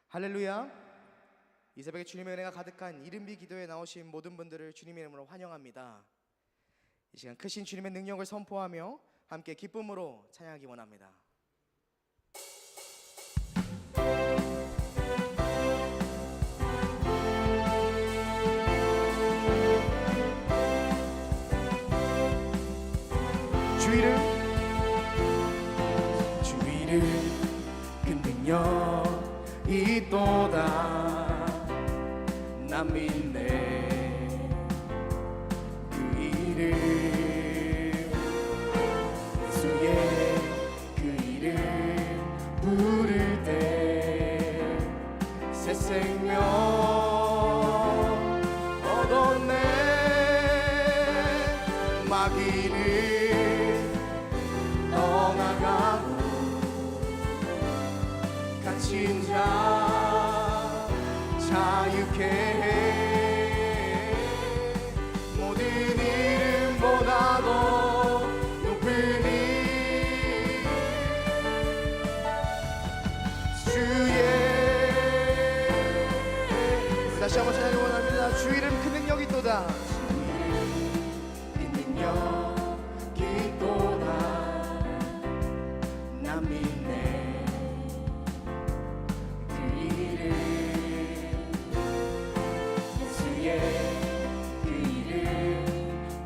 할렐루야. 이 새벽에 주님의 은혜가 가득한 이른비 기도에 나오신 모든 분들을 주님의 이름으로 환영합니다. 이 시간 크신 주님의 능력을 선포하며 함께 기쁨으로 찬양하기 원합니다. 주의를 그 능력이 또다 나 믿네. 그 이름 예수의 그 이름 부를 때 새 생명 얻었네. 마귀를 떠나가고 갇힌 자 자유케 해. 모든 이름보다도 높은 이름 주의. 다시 한번 찬양해 원합니다. 주 이름 그 능력이 또다. 그 능력이 또다 나 믿네. 그 이름 예수의 그 이름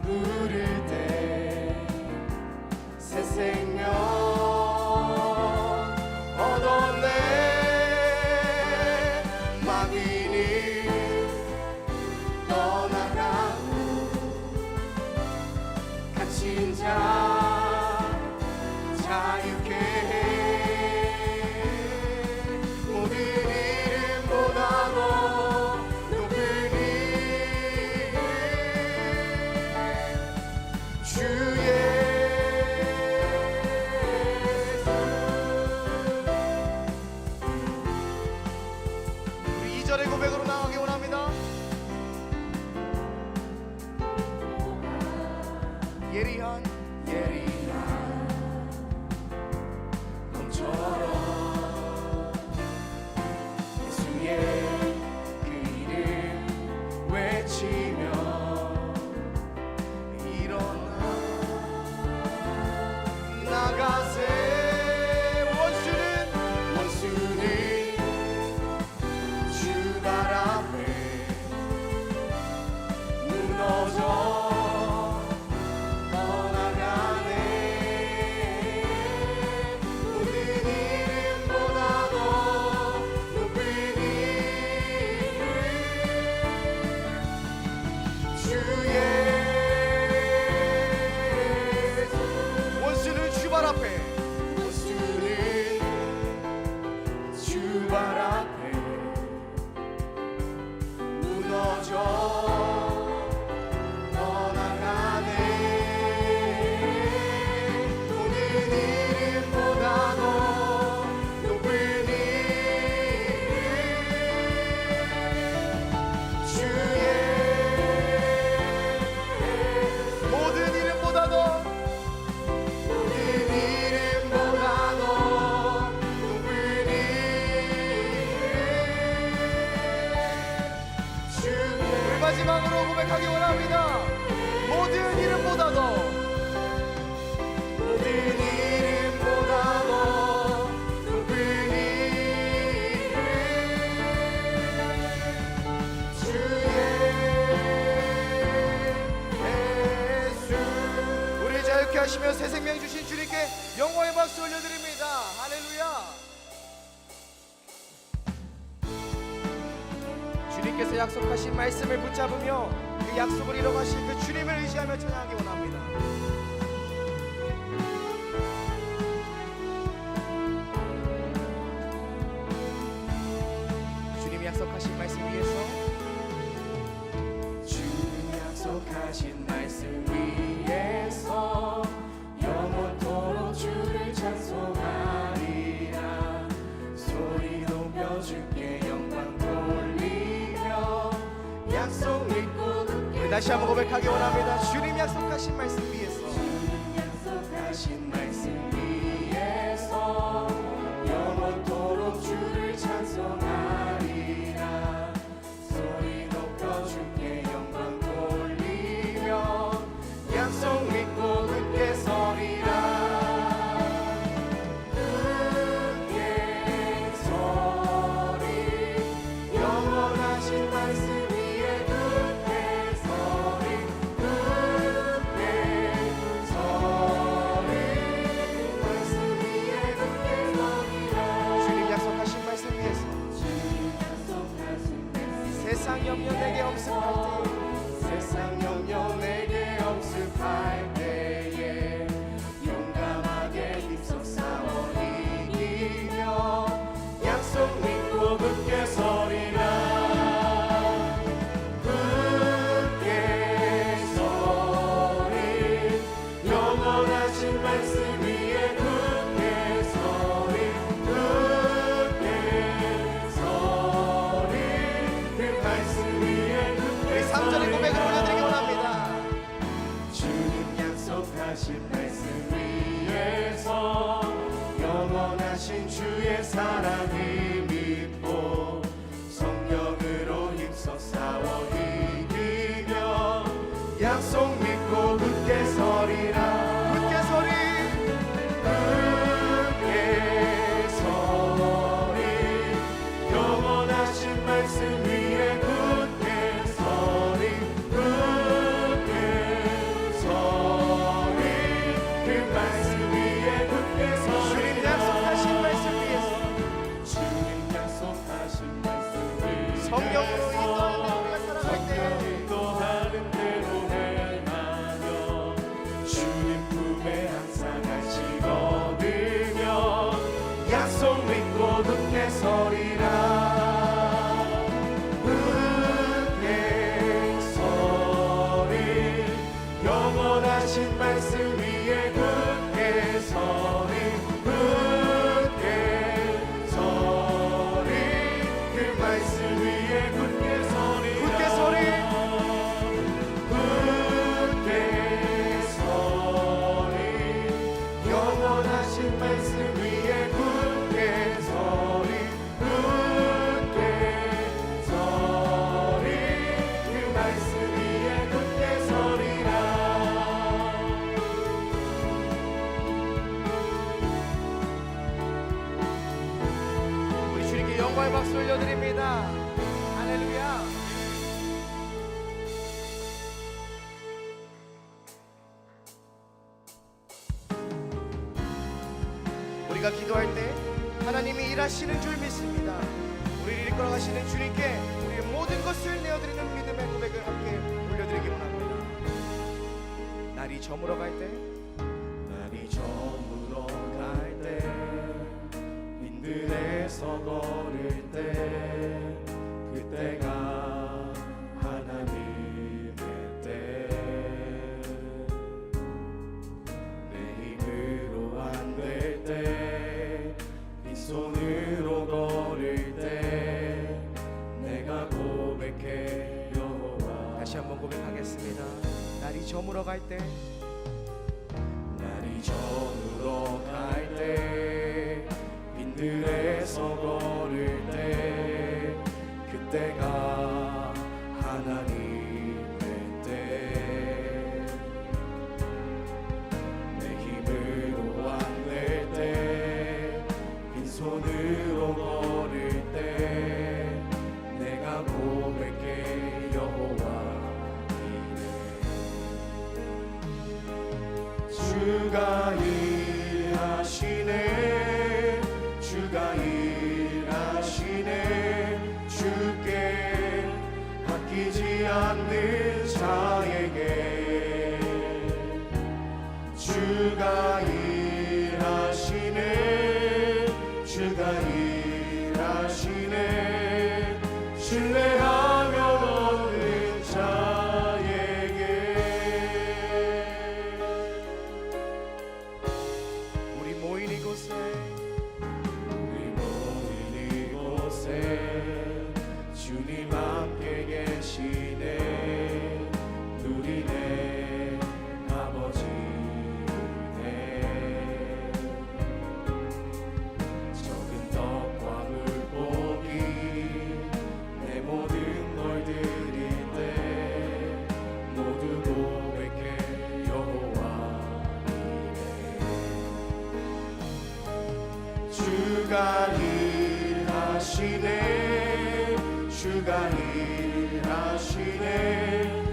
부를 때 새 생명 얻었네. 마귀를 떠나가고 갇힌 자 자유케 해. 모든 이름보다도 높은 이름 주 예수. 우리 2절의 고백으로 나가기 원합니다. 예리한 검처럼 예수의 그 이름 외치며 일어나 나가세. 원수는 주 발 앞에 무너져 마지막으로 고백하기 원합니다. 모든 이름보다도 높은 이름 주 예수. 우리를 자유케 하시며 새 생명 주신 주님께 영광의 박수 올려드립니다. 할렐루야. 주님께서 약속하신 말씀을 붙잡으며 그 약속을 이뤄가실 그 주님을 의지하며 찬양하기 원합니다. 주님이 약속하신 말씀 위에서 주님이 약속하신 말씀 위에서 영원토록 주를 찬송하리라. 소리 높여 주께 영광 돌리며 약속 믿고 굳게. 다시 한번 고백하기 원합니다. 주님 약속하신 말씀 위에서 주님 약속하신 말씀 위에서 영원토록 주를 찬송하리라. 영원하신 주의 사랑을 믿고 성령으로 힘써 싸워 이기며 약속 믿고 굳게 서리라. 굳게 서리, 굳게 서리. 영원하신 말씀 위에 굳게 서리, 굳게 서리. 그 말씀 위에 굳게 서리. 주님 약속하신 말씀 위에서, 주님 약속하신 말씀 위에 성령으로 인도하는 대로 행하며 주님 품에 항상 안식 얻으며 약속 믿고 굳게 서리라. 굳게 서리. 영원하신 말씀 위에 굳게 서리, 굳게 서리. 그 말씀 위에 굳게 서리, 굳게 서리, 굳게 서리. 영원하신 말씀 위에 굳게 서리, 굳게 서리. 그 말씀 위에 굳게 서리라. 우리 주님께 영광의 박수 올려드립니다. 할렐루야. 우리가 기도할 때 하나님이 일하시는 줄 믿습니다. 우리를 이끌어 가시는 주님께 우리의 모든 것을 내어드리는 믿음의 고백을 함께 올려드리기 원합니다. 날이 저물어 갈 때, 날이 저물어 갈 때, 빈들에서 걸을 때, 그때가 하나님의 때. 내 힘으로 안 될 때, 빈손으로 걸을 때, 내가 고백해 여호와. 다시 한번 고백하겠습니다. 날이 저물어 갈 때, 날이 저물어 갈 때, 빈들에서 걸을 때, 그때가 하나님의 때. 내 힘으로 안 될 때, 빈손으로 걸을 때, 내가 고백해 여호와 이래. 주가 일하시네, 주가 일하시네. 주께 아끼지 않는 자에게 주가 일하시네, 주가 일하시네. 신뢰하며 얻는 자에게. 우리 모인 이곳에, 우리 모인 이곳에 주님 함께 계시네. 누리네 아버지네. 적은 떡과 물고기 내 모든 걸 드릴 때, 모두 고백해 여호와 이래. 주가 일하시네, 주가 일하시네.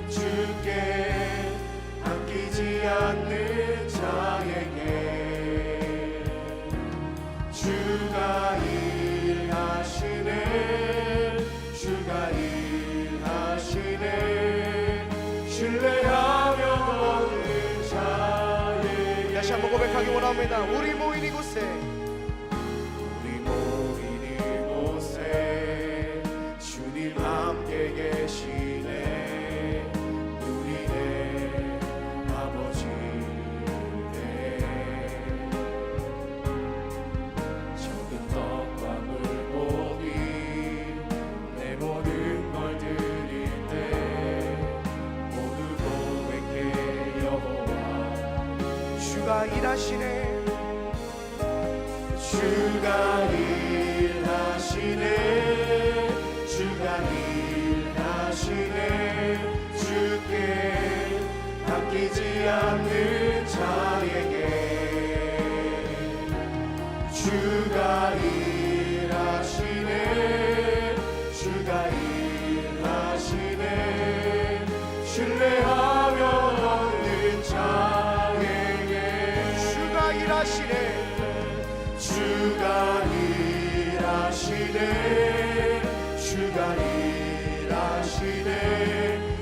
주께 아끼지 않는 자에게 주가 일하시네, 주가 일하시네. 신뢰하며 얻는 자에게. 다시 한번 고백하기 원합니다. 우리 모인 이곳에, 우리 모인 이곳에 주님 함께 계시네. 누리네 아버지네. 적은 떡과 물고기 내 모든 걸 드릴 때, 모두 고백해 여호와. 주가 일하시네, 주가 일하시네 주가 일하시네 주께 바뀌지 않는 자에게 주가 일하시네 주가 일하시네 신뢰하며 얻는 자에게 주가 일하시네 주가 일하시네 주가 일하시네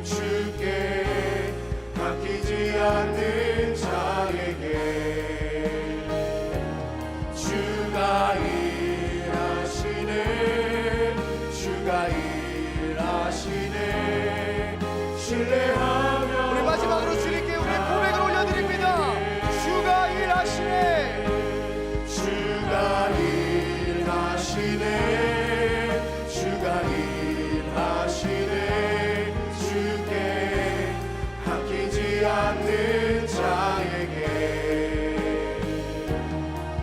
주께 바뀌지 않는 자에게 주가 일하시네 주가 일하시네 신뢰하며 우리 마지막으로 주님께 우리의 고백을 올려드립니다. 주가 일하시네 주가 일하시네 주가 일하시네 주께 바뀌지 않는 자에게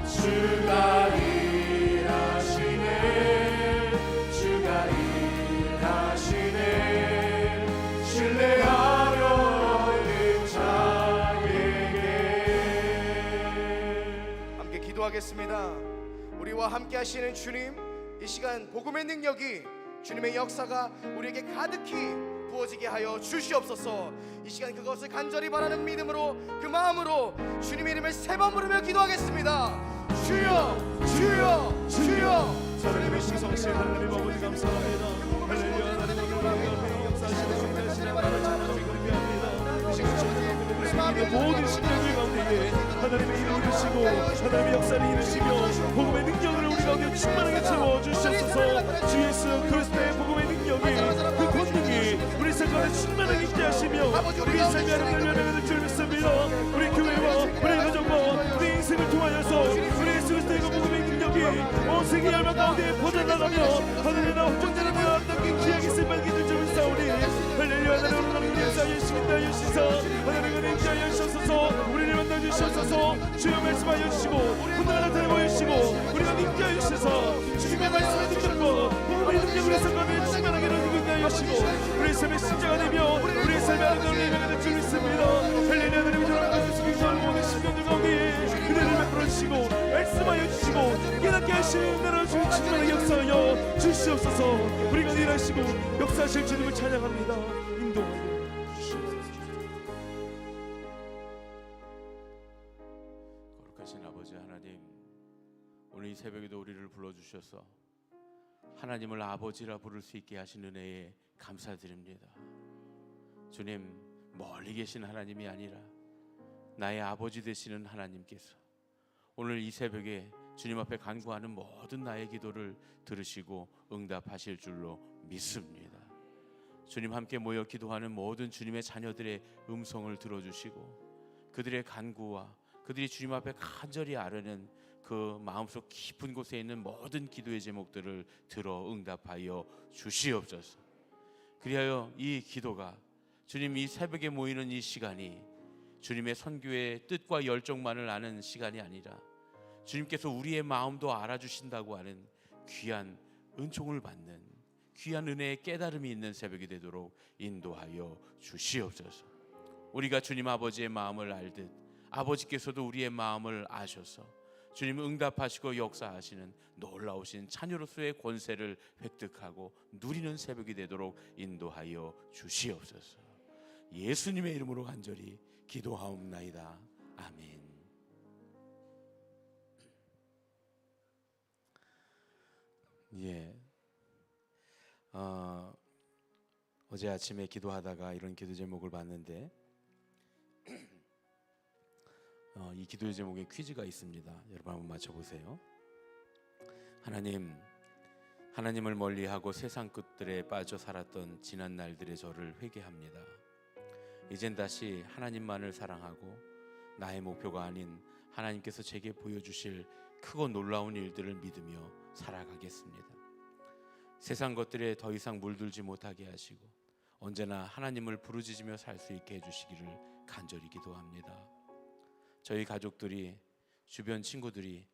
주가 일하시네 주가 일하시네 신뢰하며 얻는 자에게 함께 기도하겠습니다. 우리와 함께 하시는 주님, 이 시간 복음의 능력이 주님의 역사가 우리에게 가득히 부어지게 하여 주시옵소서. 이 시간 그것을 간절히 바라는 믿음으로 그 마음으로 주님의 이름을 세 번 부르며 기도하겠습니다. 주여 주여 주여. 하나님의 신성하신 하나님 아버지 감사합니다. 할렐루야. 하나님의 역사하시는 주님의 신앙을 찬양하고 경배합니다. 이 시간 우리의 모든 심령들 가운데 하나님의 일을 이루시고 하나님의 역사를 이루시며 복음의 능력을 우리 가운데 충만하게 채워주시옵소서. 주 예수 그리스도의 복음의 능력이 그 권능이 우리 생활에 충만하게 있게 하시며 우리 삶의 하나님을 연합하는 줄 믿습니다. 우리 교회와 우리 가정과 우리 인생을 통하여서 우리 예수 그리스도의 복음의 능력이 온 세계 열방 가운데 퍼져나가며 하늘이나 확정되는 나라 남긴 귀하게 쓸만한 줄 믿사오니 할렐루야. 하나님 오늘 역사하여 주시겠다 하시사 하나님 은혜 임하여 주셔서 우리를 만나 주셔서 주여 말씀하여 주시고 분노가 나타내어 주시고 우리가 임하여 주셔서 주님의 말씀을 듣고 복음의 능력으로 성감에 충만하게 누리게 하여 주시고 우리 삶의 심자가 되며 우리 삶의 아름다운 예배가 될 줄 믿습니다. 할렐루야. 하나님의 전하는 주님과 모든 심령들 가운데 그대를 베풀어 주시고 말씀하여 주시고 깨닫게 하시는 나라 주님 충만하게 역사하여 주시옵소서. 우리가 일하시고 역사하실 주님을 찬양합니다. 인도하여 주시옵소서. 거룩하신 아버지 하나님, 오늘 이 새벽에도 우리를 불러주셔서 하나님을 아버지라 부를 수 있게 하신 은혜에 감사드립니다. 주님, 멀리 계신 하나님이 아니라 나의 아버지 되시는 하나님께서 오늘 이 새벽에 주님 앞에 간구하는 모든 나의 기도를 들으시고 응답하실 줄로 믿습니다. 주님 함께 모여 기도하는 모든 주님의 자녀들의 음성을 들어주시고 그들의 간구와 그들이 주님 앞에 간절히 아뢰는 그 마음속 깊은 곳에 있는 모든 기도의 제목들을 들어 응답하여 주시옵소서. 그리하여 이 기도가 주님 이 새벽에 모이는 이 시간이 주님의 선교의 뜻과 열정만을 아는 시간이 아니라 주님께서 우리의 마음도 알아주신다고 하는 귀한 은총을 받는 귀한 은혜의 깨달음이 있는 새벽이 되도록 인도하여 주시옵소서. 우리가 주님 아버지의 마음을 알듯 아버지께서도 우리의 마음을 아셔서 주님 응답하시고 역사하시는 놀라우신 자녀로서의 권세를 획득하고 누리는 새벽이 되도록 인도하여 주시옵소서. 예수님의 이름으로 간절히 기도하옵나이다. 아멘. 어제 아침에 기도하다가 이런 기도 제목을 봤는데 이 기도 제목에 퀴즈가 있습니다. 여러분 한번 맞춰보세요. 하나님을 멀리하고 세상 끝들에 빠져 살았던 지난 날들의 저를 회개합니다. 이젠 다시 하나님만을 사랑하고 나의 목표가 아닌 하나님께서 제게 보여주실 크고 놀라운 일들을 믿으며 살아가겠습니다. 세상 것들에 더 이상 물들지 못하게 하시고 언제나 하나님을 부르짖으며 살 수 있게 해주시기를 간절히 기도합니다. 저희 가족들이, 주변 친구들이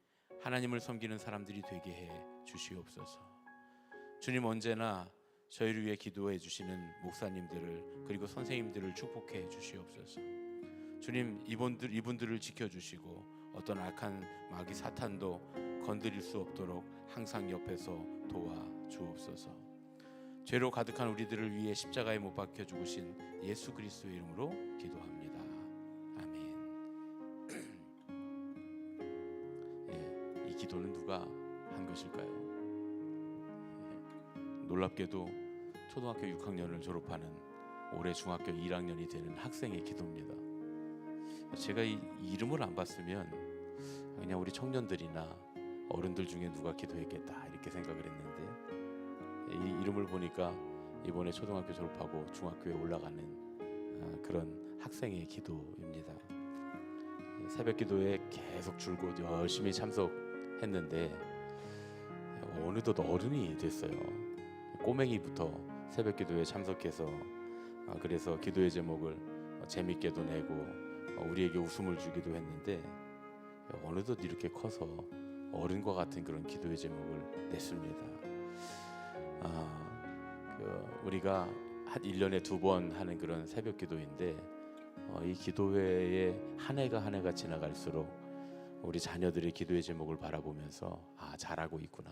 하나님을 섬기는 사람들이 되게 해 주시옵소서. 주님, 언제나 저희를 위해 기도해 주시는 목사님들을 그리고 선생님들을 축복해 주시옵소서. 주님, 이분들을 지켜주시고 어떤 악한 마귀 사탄도 건드릴 수 없도록 항상 옆에서 도와주옵소서. 죄로 가득한 우리들을 위해 십자가에 못 박혀 죽으신 예수 그리스도의 이름으로 기도합니다. 아멘. 이 기도는 누가 한 것일까요? 놀랍게도 초등학교 6학년을 졸업하는 올해 중학교 1학년이 되는 학생의 기도입니다. 제가 이 이름을 안 봤으면 그냥 우리 청년들이나 어른들 중에 누가 기도했겠다 이렇게 생각을 했는데, 이 이름을 보니까 이번에 초등학교 졸업하고 중학교에 올라가는 그런 학생의 기도입니다. 새벽 기도에 계속 줄곧 열심히 참석했는데 어느덧 어른이 됐어요. 꼬맹이부터 새벽 기도에 참석해서 그래서 기도의 제목을 재밌게도 내고 우리에게 웃음을 주기도 했는데, 어느덧 이렇게 커서 어른과 같은 그런 기도의 제목을 냈습니다. 우리가 한 1년에 2번 하는 그런 새벽 기도인데, 이 기도회에 한 해가 한 해가 지나갈수록 우리 자녀들의 기도의 제목을 바라보면서 잘하고 있구나,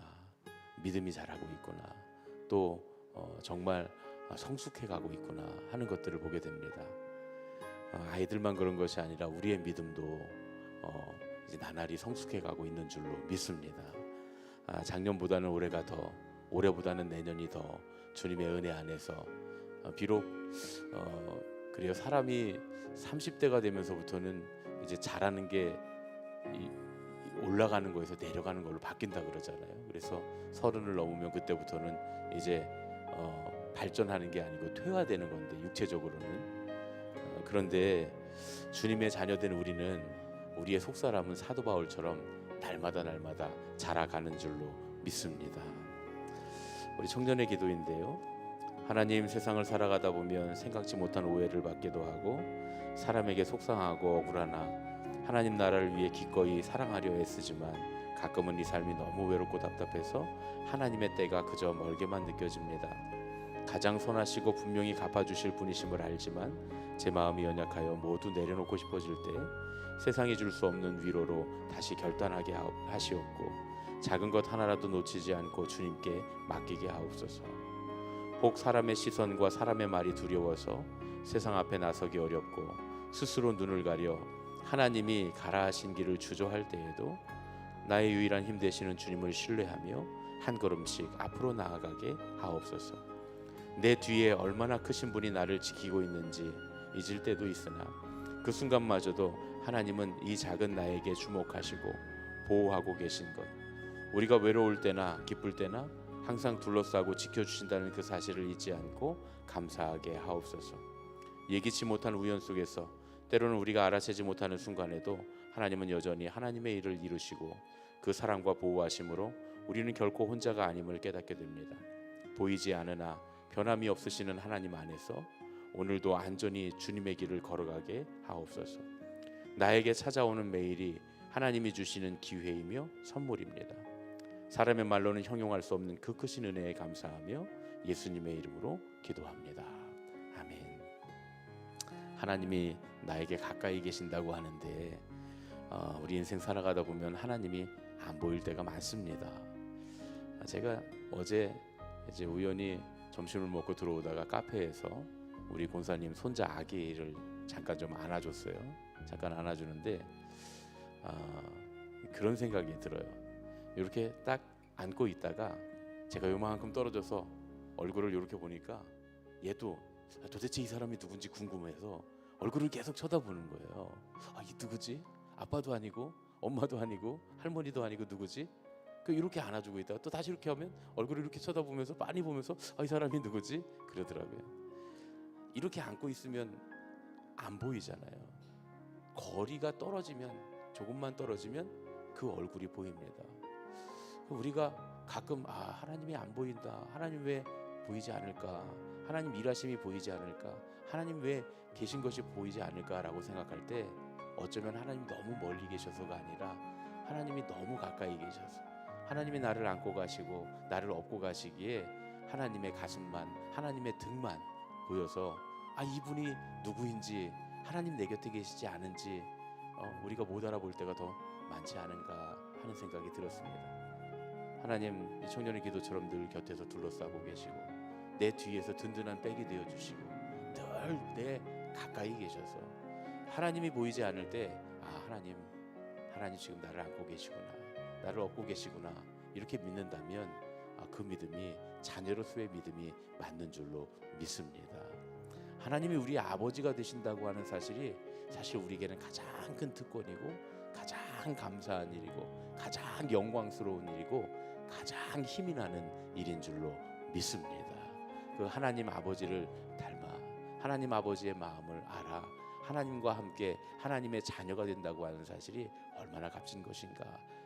믿음이 잘하고 있구나, 또 정말 성숙해 가고 있구나 하는 것들을 보게 됩니다. 아이들만 그런 것이 아니라 우리의 믿음도 이제 나날이 성숙해 가고 있는 줄로 믿습니다. 작년보다는 올해가 더, 올해보다는 내년이 더 주님의 은혜 안에서 비록 그래요. 사람이 30대가 되면서부터는 이제 잘하는 게 올라가는 거에서 내려가는 걸로 바뀐다 그러잖아요. 그래서 30을 넘으면 그때부터는 이제 발전하는 게 아니고 퇴화되는 건데, 육체적으로는. 그런데 주님의 자녀된 우리는, 우리의 속사람은 사도 바울처럼 날마다 자라가는 줄로 믿습니다. 우리 청년의 기도인데요. 하나님, 세상을 살아가다 보면 생각지 못한 오해를 받기도 하고 사람에게 속상하고 억울하나 하나님 나라를 위해 기꺼이 사랑하려 애쓰지만 가끔은 이 삶이 너무 외롭고 답답해서 하나님의 때가 그저 멀게만 느껴집니다. 가장 선하시고 분명히 갚아주실 분이심을 알지만 제 마음이 연약하여 모두 내려놓고 싶어질 때 세상이 줄 수 없는 위로로 다시 결단하게 하시옵고 작은 것 하나라도 놓치지 않고 주님께 맡기게 하옵소서. 혹 사람의 시선과 사람의 말이 두려워서 세상 앞에 나서기 어렵고 스스로 눈을 가려 하나님이 가라 하신 길을 주저할 때에도 나의 유일한 힘 되시는 주님을 신뢰하며 한 걸음씩 앞으로 나아가게 하옵소서. 내 뒤에 얼마나 크신 분이 나를 지키고 있는지 잊을 때도 있으나 그 순간마저도 하나님은 이 작은 나에게 주목하시고 보호하고 계신 것, 우리가 외로울 때나 기쁠 때나 항상 둘러싸고 지켜주신다는 그 사실을 잊지 않고 감사하게 하옵소서. 예기치 못한 우연 속에서 때로는 우리가 알아채지 못하는 순간에도 하나님은 여전히 하나님의 일을 이루시고 그 사랑과 보호하심으로 우리는 결코 혼자가 아님을 깨닫게 됩니다. 보이지 않으나 변함이 없으시는 하나님 안에서 오늘도 안전히 주님의 길을 걸어가게 하옵소서. 나에게 찾아오는 매일이 하나님이 주시는 기회이며 선물입니다. 사람의 말로는 형용할 수 없는 그 크신 은혜에 감사하며 예수님의 이름으로 기도합니다. 아멘. 하나님이 나에게 가까이 계신다고 하는데 우리 인생 살아가다 보면 하나님이 안 보일 때가 많습니다. 제가 어제 이제 우연히 점심을 먹고 들어오다가 카페에서 우리 권사님 손자 아기를 잠깐 좀 안아줬어요. 잠깐 안아주는데 그런 생각이 들어요. 이렇게 딱 안고 있다가 제가 요만큼 떨어져서 얼굴을 이렇게 보니까 얘도 도대체 이 사람이 누군지 궁금해서 얼굴을 계속 쳐다보는 거예요. 이 누구지? 아빠도 아니고 엄마도 아니고 할머니도 아니고 누구지? 이렇게 안아주고 있다가 또 다시 이렇게 하면 얼굴을 이렇게 쳐다보면서 빤히 보면서 이 사람이 누구지? 그러더라고요. 이렇게 안고 있으면 안 보이잖아요. 거리가 떨어지면, 조금만 떨어지면 그 얼굴이 보입니다. 우리가 가끔 하나님이 안 보인다, 하나님 왜 보이지 않을까, 하나님 일하심이 보이지 않을까, 하나님 왜 계신 것이 보이지 않을까라고 생각할 때 어쩌면 하나님 너무 멀리 계셔서가 아니라 하나님이 너무 가까이 계셔서 하나님이 나를 안고 가시고 나를 업고 가시기에 하나님의 가슴만, 하나님의 등만 보여서 이분이 누구인지, 하나님 내 곁에 계시지 않은지 우리가 못 알아볼 때가 더 많지 않은가 하는 생각이 들었습니다. 하나님, 이 청년의 기도처럼 늘 곁에서 둘러싸고 계시고 내 뒤에서 든든한 백이 되어주시고 늘 내 가까이 계셔서 하나님이 보이지 않을 때 하나님 지금 나를 안고 계시구나, 나를 업고 계시구나 이렇게 믿는다면 그 믿음이 자녀로서의 믿음이 맞는 줄로 믿습니다. 하나님이 우리 아버지가 되신다고 하는 사실이 사실 우리에게는 가장 큰 특권이고 가장 감사한 일이고 가장 영광스러운 일이고 가장 힘이 나는 일인 줄로 믿습니다. 그 하나님 아버지를 닮아 하나님 아버지의 마음을 알아 하나님과 함께 하나님의 자녀가 된다고 하는 사실이 얼마나 값진 것인가,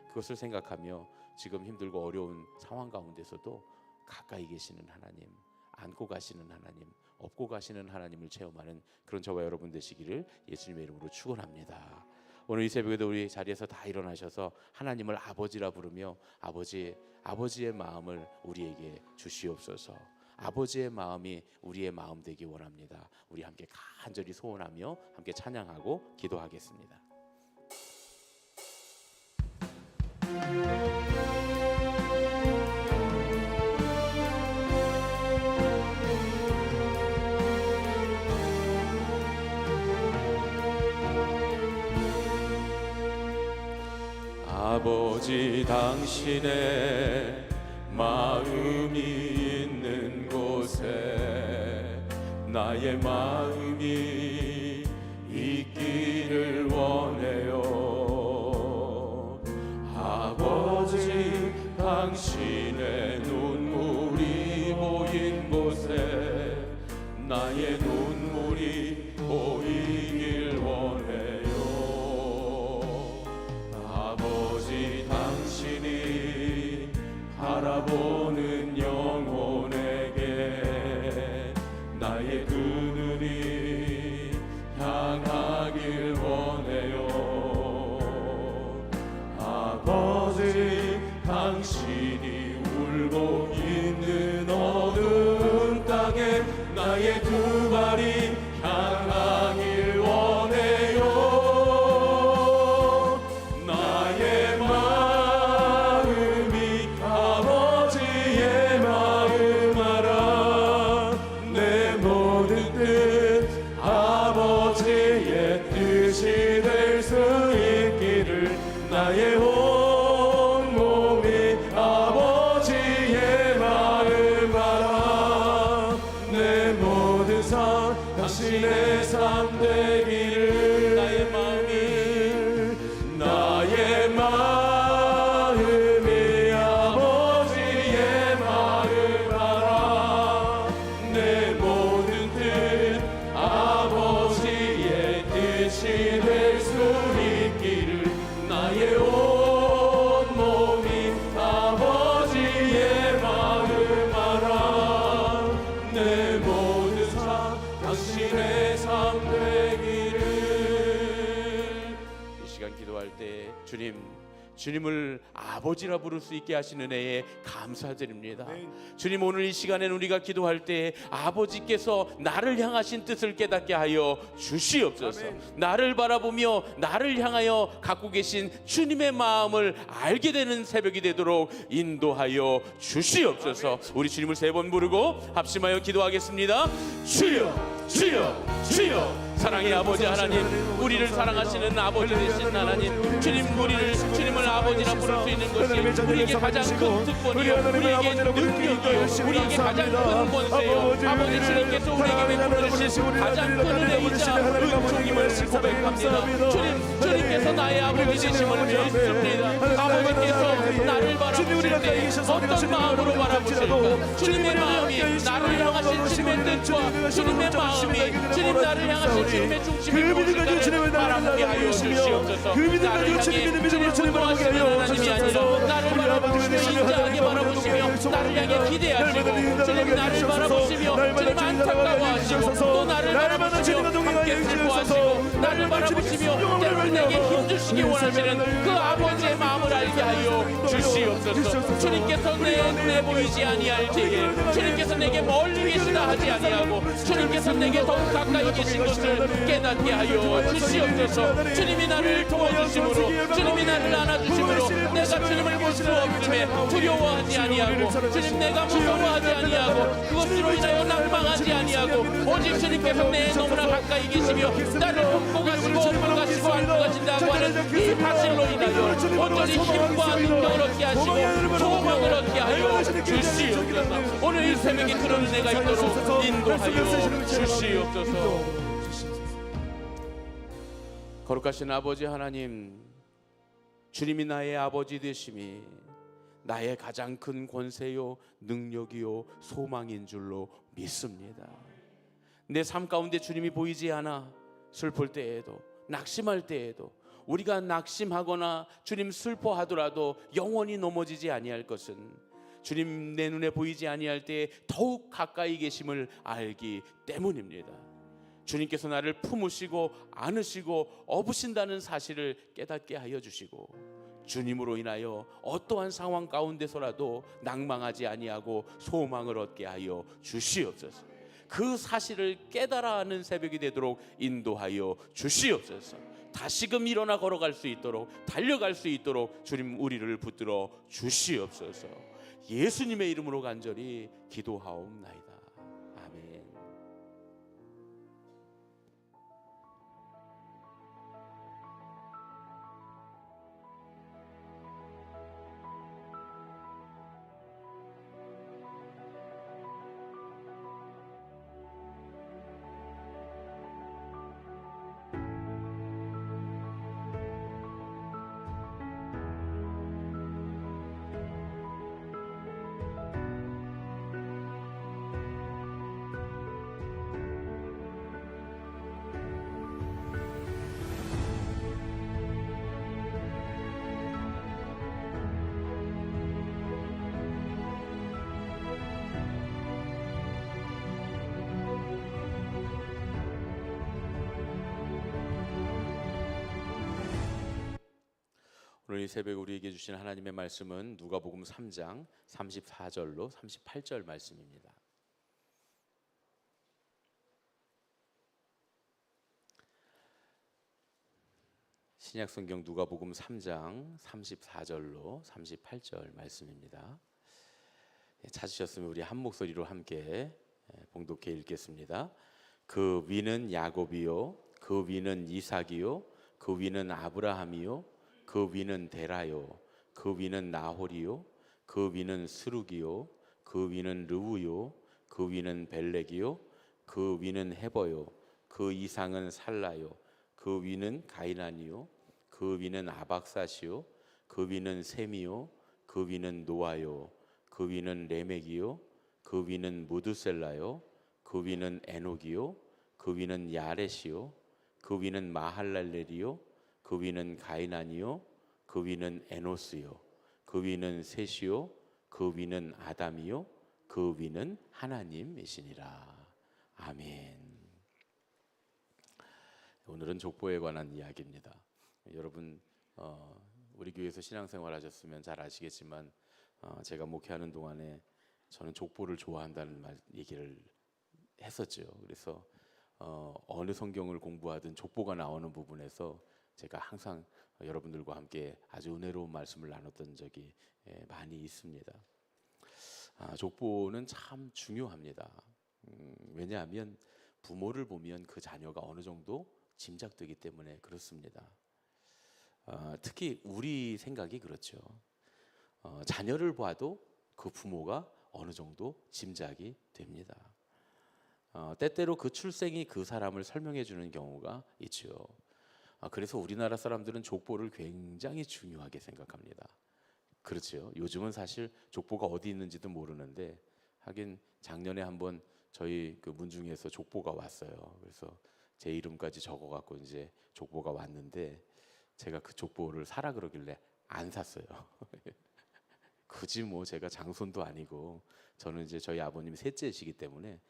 그것을 생각하며 지금 힘들고 어려운 상황 가운데서도 가까이 계시는 하나님, 안고 가시는 하나님, 업고 가시는 하나님을 체험하는 그런 저와 여러분 되시기를 예수님의 이름으로 축원합니다. 오늘 이 새벽에도 우리 자리에서 다 일어나셔서 하나님을 아버지라 부르며 아버지의 마음을 우리에게 주시옵소서. 아버지의 마음이 우리의 마음 되기 원합니다. 우리 함께 간절히 소원하며 함께 찬양하고 기도하겠습니다. 아버지, 당신의 마음이 있는 곳에 나의 마음이 있기를 원해요. 아버지, 당신의 눈물이 보인 곳에 나의 눈물이 보이길 원해요. 아버지, 당신이 바라보는 영혼에게 나의 두 눈이 향하길 원해요. 아버지, 당신이 울고 있는 어두운 땅에 나의 두 발이 향하길 원해요. 나의 마음이 아버지의 마음 알아. 내 모든 뜻 아버지의 뜻이 될 수 있기를 나의 온 몸이 아버지의 마음 알아. 내 모든 삶 당신의 삶 되기를 나의 마음이 아버지의 마음 알아. 내 모든 뜻 아버지의 뜻이 될 수 있기를 나의 온 몸이 아버지의 마음 알아. 내 모든 삶 당신의 삶 되기를. 이 시간 기도할 때 주님을 아버지라 부를 수 있게 하시는 은혜에 감사드립니다. 주님, 오늘 이 시간에는 우리가 기도할 때 아버지께서 나를 향하신 뜻을 깨닫게 하여 주시옵소서. 나를 바라보며 나를 향하여 갖고 계신 주님의 마음을 알게 되는 새벽이 되도록 인도하여 주시옵소서. 우리 주님을 세 번 부르고 합심하여 기도하겠습니다. 주여, 주여, 주여. 사랑의 아버지 하나님, 우리를 사랑하시는 아버지 되신 하나님, 주님을 아버지라 부를 수 있는 것이 우리에게 가장 큰 특권이요, 우리에게 능력이요, 우리에게 가장 큰 권세요. 아버지, 주님께서 우리에게 베풀으신 가장 큰 은혜이자 은총임을 고백합니다. 주님께서 나의 아버지 되심을 믿습니다. 아버지께서 나를 바라보실 때 어떤 마음으로 바라보실까? 주님의 마음이 나를 향하신 주님의 뜻과 주님의 마음이 주님 나를 향하신 주님의 중심이 무엇인가를 바라보게 하여 주시옵소서. 나를 향해 주님을 원하시는 하나님이 아니라 나를 바라보시며 인자하게 바라보시며 나를 향해 기대하시고 주님 나를 바라보시며 주님 안타까워하시고 또 나를 바라보시며 함께 슬퍼하시고 나를 바라보시며 때로는 내게 힘주시기 원하시는 그 아버지의 마음을 알게 주시옵소서. 주님께서 내 눈에 보이지 아니할 때에 주님께서 내게 멀리 계시다 하지 아니하고 주님께서 내게 더욱 가까이 계신 것을 깨닫게 하여 주시옵소서. 주님이 나를 도와주심으로 주님이 나를 안아주심으로 내가 주님을 볼 수 없음에 두려워하지 아니하고 주님 내가 무서워하지 아니하고 그것으로 인하여 낭망하지 아니하고 오직 주님께서 내 너무나 가까이 계시며 나를 품고 가시고 업고 가시고 안고 가신다고 하는 이 사실로 인하여 온전히 힘과 능력을 얻게 하시고 소망을 얻게 하여 주시옵소서. 오늘 이 새벽에 그런 은혜가 있도록 인도하여 주시옵소서. 거룩하신 아버지 하나님, 주님이 나의 아버지 되심이 나의 가장 큰 권세요 능력이요 소망인 줄로 믿습니다. 내 삶 가운데 주님이 보이지 않아 슬플 때에도 낙심할 때에도 우리가 낙심하거나 주님 슬퍼하더라도 영원히 넘어지지 아니할 것은 주님 내 눈에 보이지 아니할 때에 더욱 가까이 계심을 알기 때문입니다. 주님께서 나를 품으시고 안으시고 업으신다는 사실을 깨닫게 하여 주시고 주님으로 인하여 어떠한 상황 가운데서라도 낭망하지 아니하고 소망을 얻게 하여 주시옵소서. 그 사실을 깨달아 하는 새벽이 되도록 인도하여 주시옵소서. 다시금 일어나 걸어갈 수 있도록 달려갈 수 있도록 주님 우리를 붙들어 주시옵소서. 예수님의 이름으로 간절히 기도하옵나이다. 아멘. 오늘 이 새벽 우리에게 주신 하나님의 말씀은 누가복음 3장 34절로 38절 말씀입니다. 신약성경 누가복음 3장 34절로 38절 말씀입니다. 찾으셨으면 우리 한 목소리로 함께 봉독해 읽겠습니다. 그 위는 야곱이요, 그 위는 이삭이요, 그 위는 아브라함이요, 그 위는 데라요, 그 위는 나홀이요, 그 위는 스룩이요, 그 위는 르우요, 그 위는 벨렉이요, 그 위는 헤버요, 그 이상은 살라요, 그 위는 가이난이요, 그 위는 아박사시요, 그 위는 셈이요, 그 위는 노아요, 그 위는 레멕이요, 그 위는 무드셀라요, 그 위는 에녹이요, 그 위는 야렛이요, 그 위는 마할랄렐이요, 그 위는 가이난이요, 그 위는 에노스요, 그 위는 셋이요, 그 위는 아담이요, 그 위는 하나님이시니라. 아멘. 오늘은 족보에 관한 이야기입니다. 여러분 우리 교회에서 신앙생활 하셨으면 잘 아시겠지만 제가 목회하는 동안에 저는 족보를 좋아한다는 얘기를 했었죠. 그래서 어느 성경을 공부하든 족보가 나오는 부분에서 제가 항상 여러분들과 함께 아주 은혜로운 말씀을 나눴던 적이 많이 있습니다. 족보는 참 중요합니다. 왜냐하면 부모를 보면 그 자녀가 어느 정도 짐작되기 때문에 그렇습니다. 특히 우리 생각이 그렇죠. 자녀를 봐도 그 부모가 어느 정도 짐작이 됩니다. 때때로 그 출생이 그 사람을 설명해 주는 경우가 있죠. 그래서 우리나라 사람들은 족보를 굉장히 중요하게 생각합니다. 그렇죠. 요즘은 사실 족보가 어디 있는지도 모르는데 하긴 작년에 한번 저희 그 문중에서 족보가 왔어요. 그래서 제 이름까지 적어갖고 이제 족보가 왔는데 제가 그 족보를 사라 그러길래 안 샀어요. 굳이 뭐 제가 장손도 아니고 저는 이제 저희 아버님이 셋째시기 때문에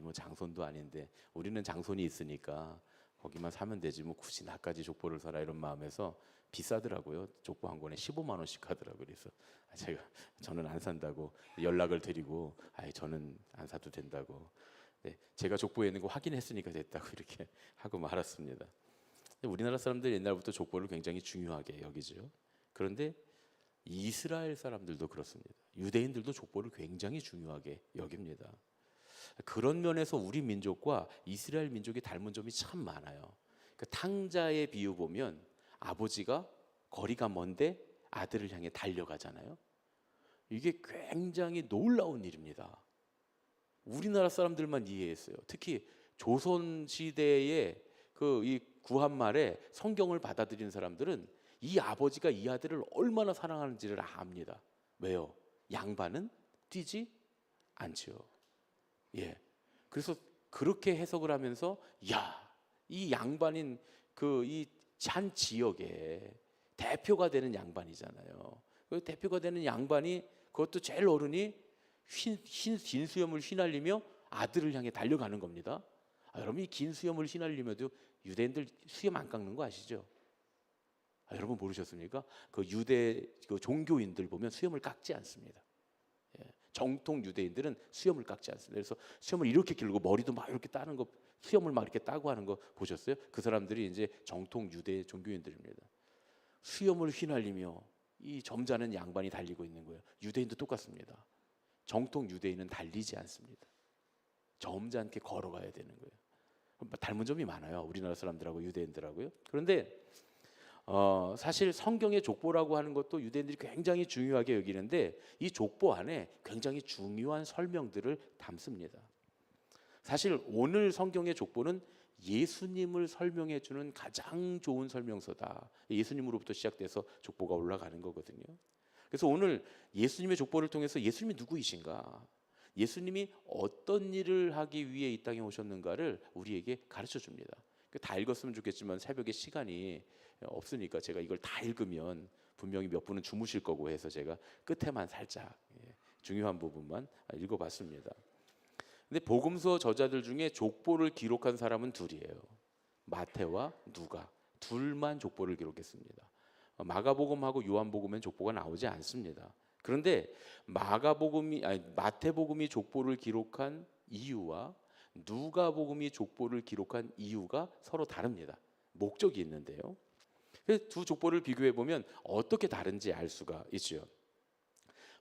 뭐 장손도 아닌데 우리는 장손이 있으니까 거기만 사면 되지 뭐 굳이 나까지 족보를 사라 이런 마음에서 비싸더라고요. 족보 한 권에 15만 원씩 하더라고요. 그래서 저는 안 산다고 연락을 드리고 저는 안 사도 된다고. 네, 제가 족보에 있는 거 확인했으니까 됐다고 이렇게 하고 말았습니다. 우리나라 사람들 옛날부터 족보를 굉장히 중요하게 여기죠. 그런데 이스라엘 사람들도 그렇습니다. 유대인들도 족보를 굉장히 중요하게 여깁니다. 그런 면에서 우리 민족과 이스라엘 민족이 닮은 점이 참 많아요. 그 탕자의 비유 보면 아버지가 거리가 먼데 아들을 향해 달려가잖아요. 이게 굉장히 놀라운 일입니다. 우리나라 사람들만 이해했어요. 특히 조선 시대의 이 구한말에 성경을 받아들인 사람들은 이 아버지가 이 아들을 얼마나 사랑하는지를 압니다. 왜요? 양반은 뛰지 않죠. 예. 그래서 그렇게 해석을 하면서 이 양반인 이 한 지역의 대표가 되는 양반이잖아요. 그 대표가 되는 양반이 그것도 제일 어른이 긴 수염을 휘날리며 아들을 향해 달려가는 겁니다. 여러분 이 긴 수염을 휘날리며도 유대인들 수염 안 깎는 거 아시죠? 여러분 모르셨습니까? 그 유대 종교인들 보면 수염을 깎지 않습니다. 정통 유대인들은 수염을 깎지 않습니다. 그래서 수염을 이렇게 길고 머리도 막 이렇게 따는 거, 수염을 막 이렇게 따고 하는 거 보셨어요? 그 사람들이 이제 정통 유대 종교인들입니다. 수염을 휘날리며 이 점잖은 양반이 달리고 있는 거예요. 유대인도 똑같습니다. 정통 유대인은 달리지 않습니다. 점잖게 걸어가야 되는 거예요. 닮은 점이 많아요. 우리나라 사람들하고 유대인들하고요. 그런데 사실 성경의 족보라고 하는 것도 유대인들이 굉장히 중요하게 여기는데 이 족보 안에 굉장히 중요한 설명들을 담습니다. 사실 오늘 성경의 족보는 예수님을 설명해 주는 가장 좋은 설명서다. 예수님으로부터 시작돼서 족보가 올라가는 거거든요. 그래서 오늘 예수님의 족보를 통해서 예수님이 누구이신가, 예수님이 어떤 일을 하기 위해 이 땅에 오셨는가를 우리에게 가르쳐 줍니다. 다 읽었으면 좋겠지만 새벽에 시간이 없으니까 제가 이걸 다 읽으면 분명히 몇 분은 주무실 거고 해서 제가 끝에만 살짝 중요한 부분만 읽어봤습니다. 근데 복음서 저자들 중에 족보를 기록한 사람은 둘이에요. 마태와 누가, 둘만 족보를 기록했습니다. 마가복음하고 요한복음엔 족보가 나오지 않습니다. 그런데 마태복음이 족보를 기록한 이유와 누가복음이 족보를 기록한 이유가 서로 다릅니다. 목적이 있는데요. 그래서 두 족보를 비교해 보면 어떻게 다른지 알 수가 있죠.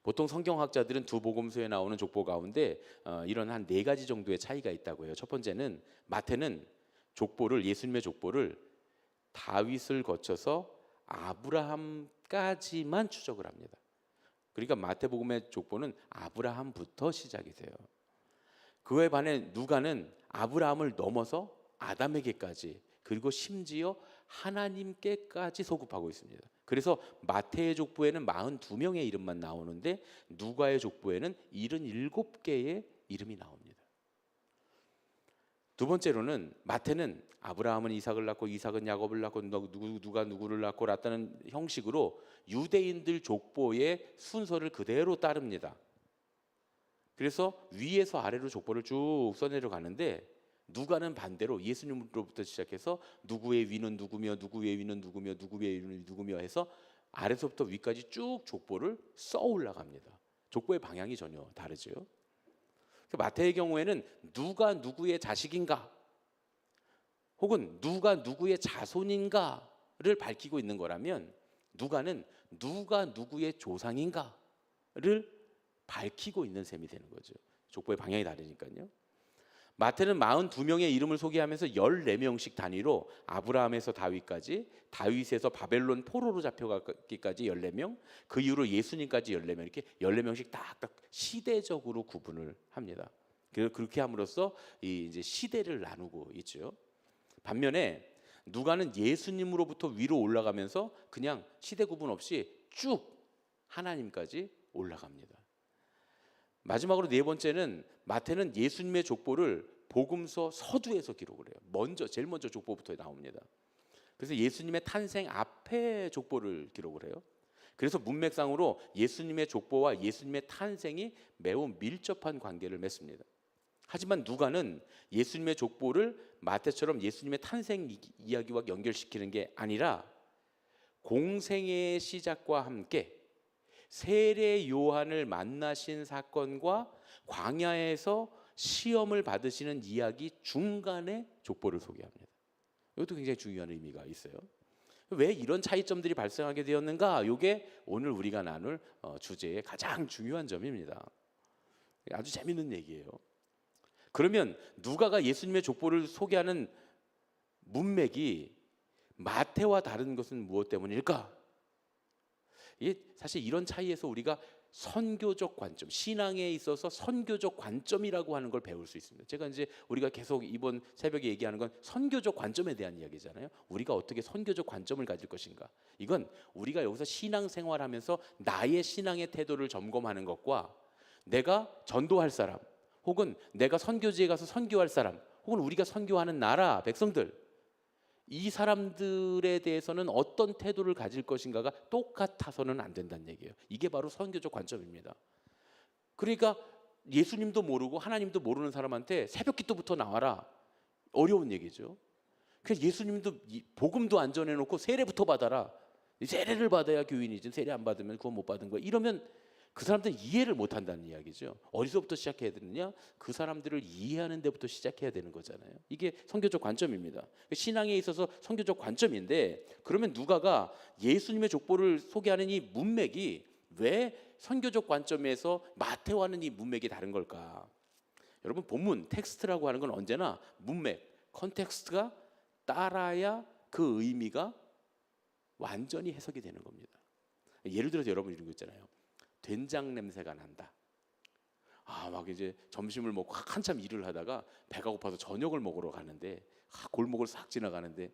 보통 성경학자들은 두 복음서에 나오는 족보 가운데 이런 한 4가지 정도의 차이가 있다고 해요. 첫 번째는 마태는 예수님의 족보를 다윗을 거쳐서 아브라함까지만 추적을 합니다. 그러니까 마태복음의 족보는 아브라함부터 시작이 돼요. 그에 반해 누가는 아브라함을 넘어서 아담에게까지, 그리고 심지어 하나님께까지 소급하고 있습니다. 그래서 마태의 족보에는 42명의 이름만 나오는데 누가의 족보에는 77개의 이름이 나옵니다. 두 번째로는 마태는 아브라함은 이삭을 낳고 이삭은 야곱을 낳고 누가 누구를 낳고 낳다는 형식으로 유대인들 족보의 순서를 그대로 따릅니다. 그래서 위에서 아래로 족보를 쭉 써내려 가는데 누가는 반대로 예수님으로부터 시작해서 누구의 위는 누구며 누구의 위는 누구며 누구의 위는 누구며 해서 아래서부터 위까지 쭉 족보를 써 올라갑니다. 족보의 방향이 전혀 다르죠. 마태의 경우에는 누가 누구의 자식인가 혹은 누가 누구의 자손인가를 밝히고 있는 거라면 누가는 누가 누구의 조상인가를 밝히고 있는 셈이 되는 거죠. 족보의 방향이 다르니까요. 마태는 42명의 이름을 소개하면서 14명씩 단위로 아브라함에서 다윗까지, 다윗에서 바벨론 포로로 잡혀가기까지 14명, 그 이후로 예수님까지 14명, 이렇게 14명씩 딱딱 시대적으로 구분을 합니다. 그렇게 함으로써 이제 시대를 나누고 있죠. 반면에 누가는 예수님으로부터 위로 올라가면서 그냥 시대 구분 없이 쭉 하나님까지 올라갑니다. 마지막으로 네 번째는 마태는 예수님의 족보를 복음서 서두에서 기록을 해요. 제일 먼저 족보부터 나옵니다. 그래서 예수님의 탄생 앞에 족보를 기록을 해요. 그래서 문맥상으로 예수님의 족보와 예수님의 탄생이 매우 밀접한 관계를 맺습니다. 하지만 누가는 예수님의 족보를 마태처럼 예수님의 탄생 이야기와 연결시키는 게 아니라 공생의 시작과 함께 세례 요한을 만나신 사건과 광야에서 시험을 받으시는 이야기 중간에 족보를 소개합니다. 이것도 굉장히 중요한 의미가 있어요. 왜 이런 차이점들이 발생하게 되었는가? 이게 오늘 우리가 나눌 주제의 가장 중요한 점입니다. 아주 재밌는 얘기예요. 그러면 누가가 예수님의 족보를 소개하는 문맥이 마태와 다른 것은 무엇 때문일까? 이게 사실 이런 차이에서 우리가 선교적 관점, 신앙에 있어서 선교적 관점이라고 하는 걸 배울 수 있습니다. 제가 이제 우리가 계속 이번 새벽에 얘기하는 건 선교적 관점에 대한 이야기잖아요. 우리가 어떻게 선교적 관점을 가질 것인가? 이건 우리가 여기서 신앙생활하면서 나의 신앙의 태도를 점검하는 것과 내가 전도할 사람, 혹은 내가 선교지에 가서 선교할 사람, 혹은 우리가 선교하는 나라 백성들, 이 사람들에 대해서는 어떤 태도를 가질 것인가가 똑같아서는 안 된다는 얘기예요. 이게 바로 선교적 관점입니다. 그러니까 예수님도 모르고 하나님도 모르는 사람한테 새벽기도부터 나와라, 어려운 얘기죠. 그래서 예수님도 복음도 안 전해놓고 세례부터 받아라, 세례를 받아야 교인이지 세례 안 받으면 구원 못 받은 거야, 이러면 그 사람들은 이해를 못 한다는 이야기죠. 어디서부터 시작해야 되느냐? 그 사람들을 이해하는 데부터 시작해야 되는 거잖아요. 이게 선교적 관점입니다. 신앙에 있어서 선교적 관점인데, 그러면 누가가 예수님의 족보를 소개하는 이 문맥이 왜 선교적 관점에서 마태와는 이 문맥이 다른 걸까? 여러분, 본문 텍스트라고 하는 건 언제나 문맥, 컨텍스트가 따라야 그 의미가 완전히 해석이 되는 겁니다. 예를 들어서 여러분 이런 거 있잖아요. 된장 냄새가 난다. 막 이제 점심을 먹고 한참 일을 하다가 배가 고파서 저녁을 먹으러 가는데 골목을 싹 지나가는데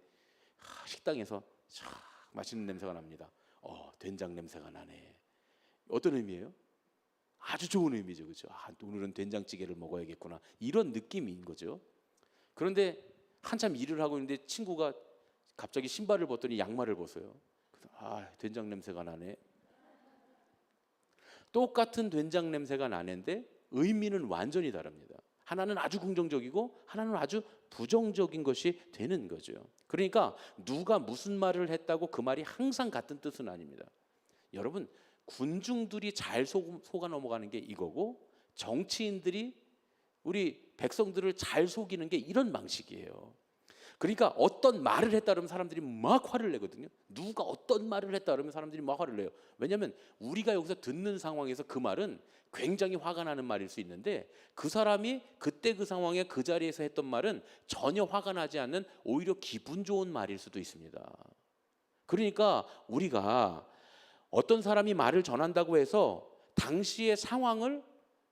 식당에서 참 맛있는 냄새가 납니다. 된장 냄새가 나네. 어떤 의미예요? 아주 좋은 의미죠, 그렇죠? 오늘은 된장찌개를 먹어야겠구나, 이런 느낌인 거죠. 그런데 한참 일을 하고 있는데 친구가 갑자기 신발을 벗더니 양말을 벗어요. 그래서 된장 냄새가 나네. 똑같은 된장 냄새가 나는데 의미는 완전히 다릅니다. 하나는 아주 긍정적이고 하나는 아주 부정적인 것이 되는 거죠. 그러니까 누가 무슨 말을 했다고 그 말이 항상 같은 뜻은 아닙니다. 여러분, 군중들이 잘 속아 넘어가는 게 이거고, 정치인들이 우리 백성들을 잘 속이는 게 이런 방식이에요. 그러니까 어떤 말을 했다 그러면 사람들이 막 화를 내거든요. 누가 어떤 말을 했다 그러면 사람들이 막 화를 내요. 왜냐하면 우리가 여기서 듣는 상황에서 그 말은 굉장히 화가 나는 말일 수 있는데, 그 사람이 그때 그 상황에 그 자리에서 했던 말은 전혀 화가 나지 않는 오히려 기분 좋은 말일 수도 있습니다. 그러니까 우리가 어떤 사람이 말을 전한다고 해서 당시의 상황을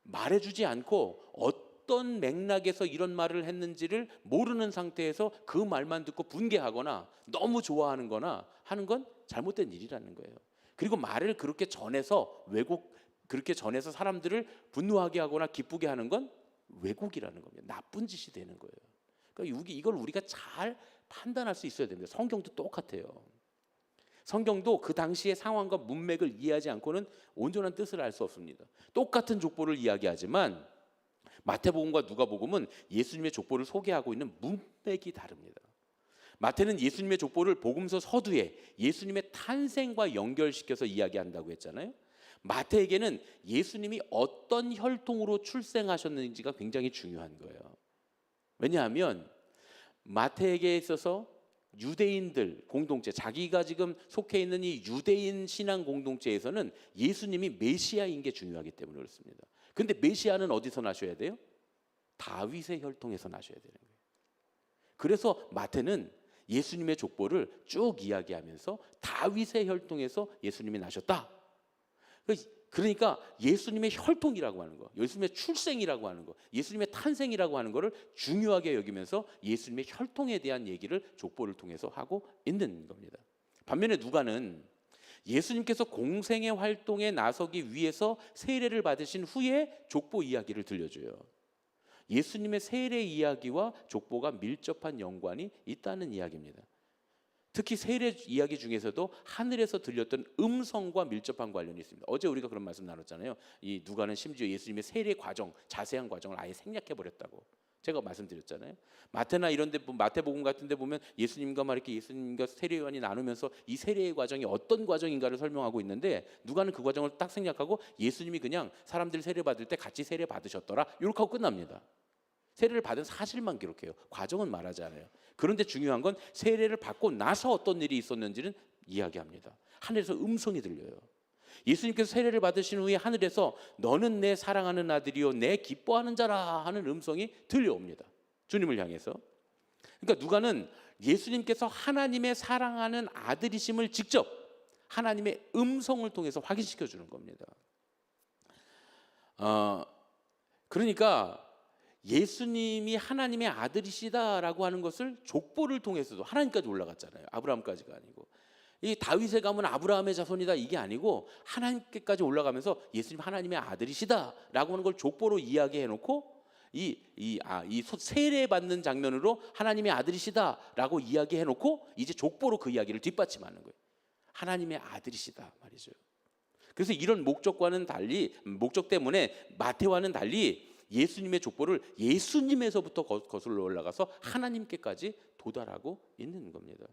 말해주지 않고 어떤 맥락에서 이런 말을 했는지를 모르는 상태에서 그 말만 듣고 분개하거나 너무 좋아하는 거나 하는 건 잘못된 일이라는 거예요. 그리고 말을 그렇게 전해서 그렇게 전해서 사람들을 분노하게 하거나 기쁘게 하는 건 왜곡이라는 겁니다. 나쁜 짓이 되는 거예요. 그러니까 이걸 우리가 잘 판단할 수 있어야 됩니다. 성경도 똑같아요. 성경도 그 당시의 상황과 문맥을 이해하지 않고는 온전한 뜻을 알 수 없습니다. 똑같은 족보를 이야기하지만 마태복음과 누가복음은 예수님의 족보를 소개하고 있는 문맥이 다릅니다. 마태는 예수님의 족보를 복음서 서두에 예수님의 탄생과 연결시켜서 이야기한다고 했잖아요. 마태에게는 예수님이 어떤 혈통으로 출생하셨는지가 굉장히 중요한 거예요. 왜냐하면 마태에게 있어서 유대인들 공동체, 자기가 지금 속해 있는 이 유대인 신앙 공동체에서는 예수님이 메시아인 게 중요하기 때문에 그렇습니다. 근데 메시아는 어디서 나셔야 돼요? 다윗의 혈통에서 나셔야 되는 거예요. 그래서 마태는 예수님의 족보를 쭉 이야기하면서 다윗의 혈통에서 예수님이 나셨다. 그러니까 예수님의 혈통이라고 하는 거, 예수님의 출생이라고 하는 거, 예수님의 탄생이라고 하는 거를 중요하게 여기면서 예수님의 혈통에 대한 얘기를 족보를 통해서 하고 있는 겁니다. 반면에 누가는 예수님께서 공생의 활동에 나서기 위해서 세례를 받으신 후에 족보 이야기를 들려줘요. 예수님의 세례 이야기와 족보가 밀접한 연관이 있다는 이야기입니다. 특히 세례 이야기 중에서도 하늘에서 들렸던 음성과 밀접한 관련이 있습니다. 어제 우리가 그런 말씀 나눴잖아요. 이 누가는 심지어 예수님의 세례 과정, 자세한 과정을 아예 생략해 버렸다고 제가 말씀드렸잖아요. 마태나 이런 데 마태복음 같은 데 보면 예수님과 막 이렇게 예수님과 세례 요한이 나누면서 이 세례의 과정이 어떤 과정인가를 설명하고 있는데 누가는 그 과정을 딱 생략하고 예수님이 그냥 사람들 세례 받을 때 같이 세례 받으셨더라 이렇게 하고 끝납니다. 세례를 받은 사실만 기록해요. 과정은 말하지 않아요. 그런데 중요한 건 세례를 받고 나서 어떤 일이 있었는지는 이야기합니다. 하늘에서 음성이 들려요. 예수님께서 세례를 받으신 후에 하늘에서 너는 내 사랑하는 아들이요 내 기뻐하는 자라 하는 음성이 들려옵니다. 주님을 향해서. 그러니까 누가는 예수님께서 하나님의 사랑하는 아들이심을 직접 하나님의 음성을 통해서 확인시켜 주는 겁니다. 그러니까 예수님이 하나님의 아들이시다라고 하는 것을 족보를 통해서도 하나님까지 올라갔잖아요. 아브라함까지가 아니고. 이 다윗에 가면 아브라함의 자손이다 이게 아니고 하나님께까지 올라가면서 예수님 하나님의 아들이시다라고 하는 걸 족보로 이야기해 놓고 이 세례 받는 장면으로 하나님의 아들이시다라고 이야기해 놓고 이제 족보로 그 이야기를 뒷받침하는 거예요. 하나님의 아들이시다 말이죠. 그래서 이런 목적과는 달리 목적 때문에 마태와는 달리 예수님의 족보를 예수님에서부터 거슬러 올라가서 하나님께까지 도달하고 있는 겁니다.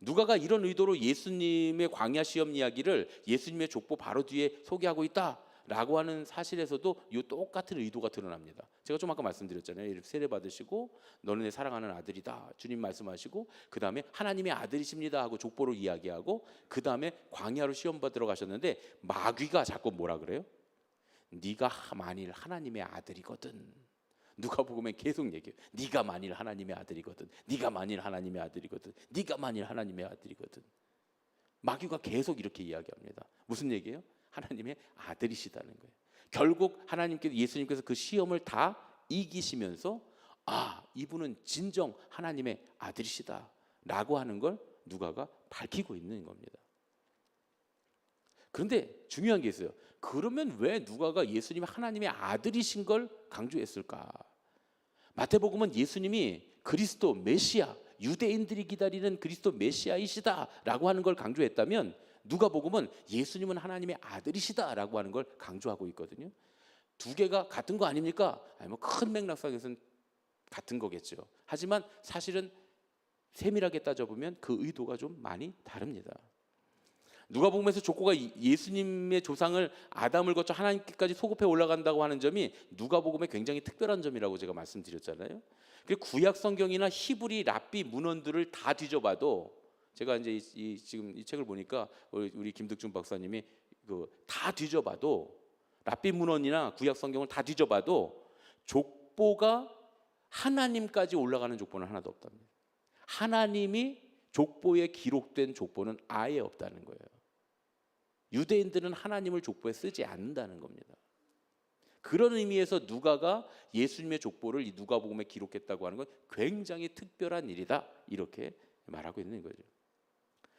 누가가 이런 의도로 예수님의 광야 시험 이야기를 예수님의 족보 바로 뒤에 소개하고 있다라고 하는 사실에서도 이 똑같은 의도가 드러납니다. 제가 좀 아까 말씀드렸잖아요. 이렇게 세례 받으시고 너는 내 사랑하는 아들이다 주님 말씀하시고 그 다음에 하나님의 아들이십니다 하고 족보로 이야기하고 그 다음에 광야로 시험 받으러 가셨는데 마귀가 자꾸 뭐라 그래요? 네가 만일 하나님의 아들이거든. 누가복음에 계속 얘기해요. 네가 만일 하나님의 아들이거든. 네가 만일 하나님의 아들이거든. 네가 만일 하나님의 아들이거든. 마귀가 계속 이렇게 이야기합니다. 무슨 얘기예요? 하나님의 아들이시다는 거예요. 결국 하나님께서 예수님께서 그 시험을 다 이기시면서 이분은 진정 하나님의 아들이시다라고 하는 걸 누가가 밝히고 있는 겁니다. 그런데 중요한 게 있어요. 그러면 왜 누가가 예수님이 하나님의 아들이신 걸 강조했을까? 마태복음은 예수님이 그리스도 메시아, 유대인들이 기다리는 그리스도 메시아이시다라고 하는 걸 강조했다면 누가복음은 예수님은 하나님의 아들이시다라고 하는 걸 강조하고 있거든요. 두 개가 같은 거 아닙니까? 뭐 큰 맥락상에서는 같은 거겠죠. 하지만 사실은 세밀하게 따져보면 그 의도가 좀 많이 다릅니다. 누가복음에서 족보가 예수님의 조상을 아담을 거쳐 하나님께까지 소급해 올라간다고 하는 점이 누가복음의 굉장히 특별한 점이라고 제가 말씀드렸잖아요. 그리고 구약 성경이나 히브리 랍비 문헌들을 다 뒤져봐도 제가 이제 지금 이 책을 보니까 우리 김득준 박사님이 다 뒤져봐도 랍비 문헌이나 구약 성경을 다 뒤져봐도 족보가 하나님까지 올라가는 족보는 하나도 없답니다. 하나님이 족보에 기록된 족보는 아예 없다는 거예요. 유대인들은 하나님을 족보에 쓰지 않는다는 겁니다. 그런 의미에서 누가가 예수님의 족보를 이 누가복음에 기록했다고 하는 건 굉장히 특별한 일이다 이렇게 말하고 있는 거죠.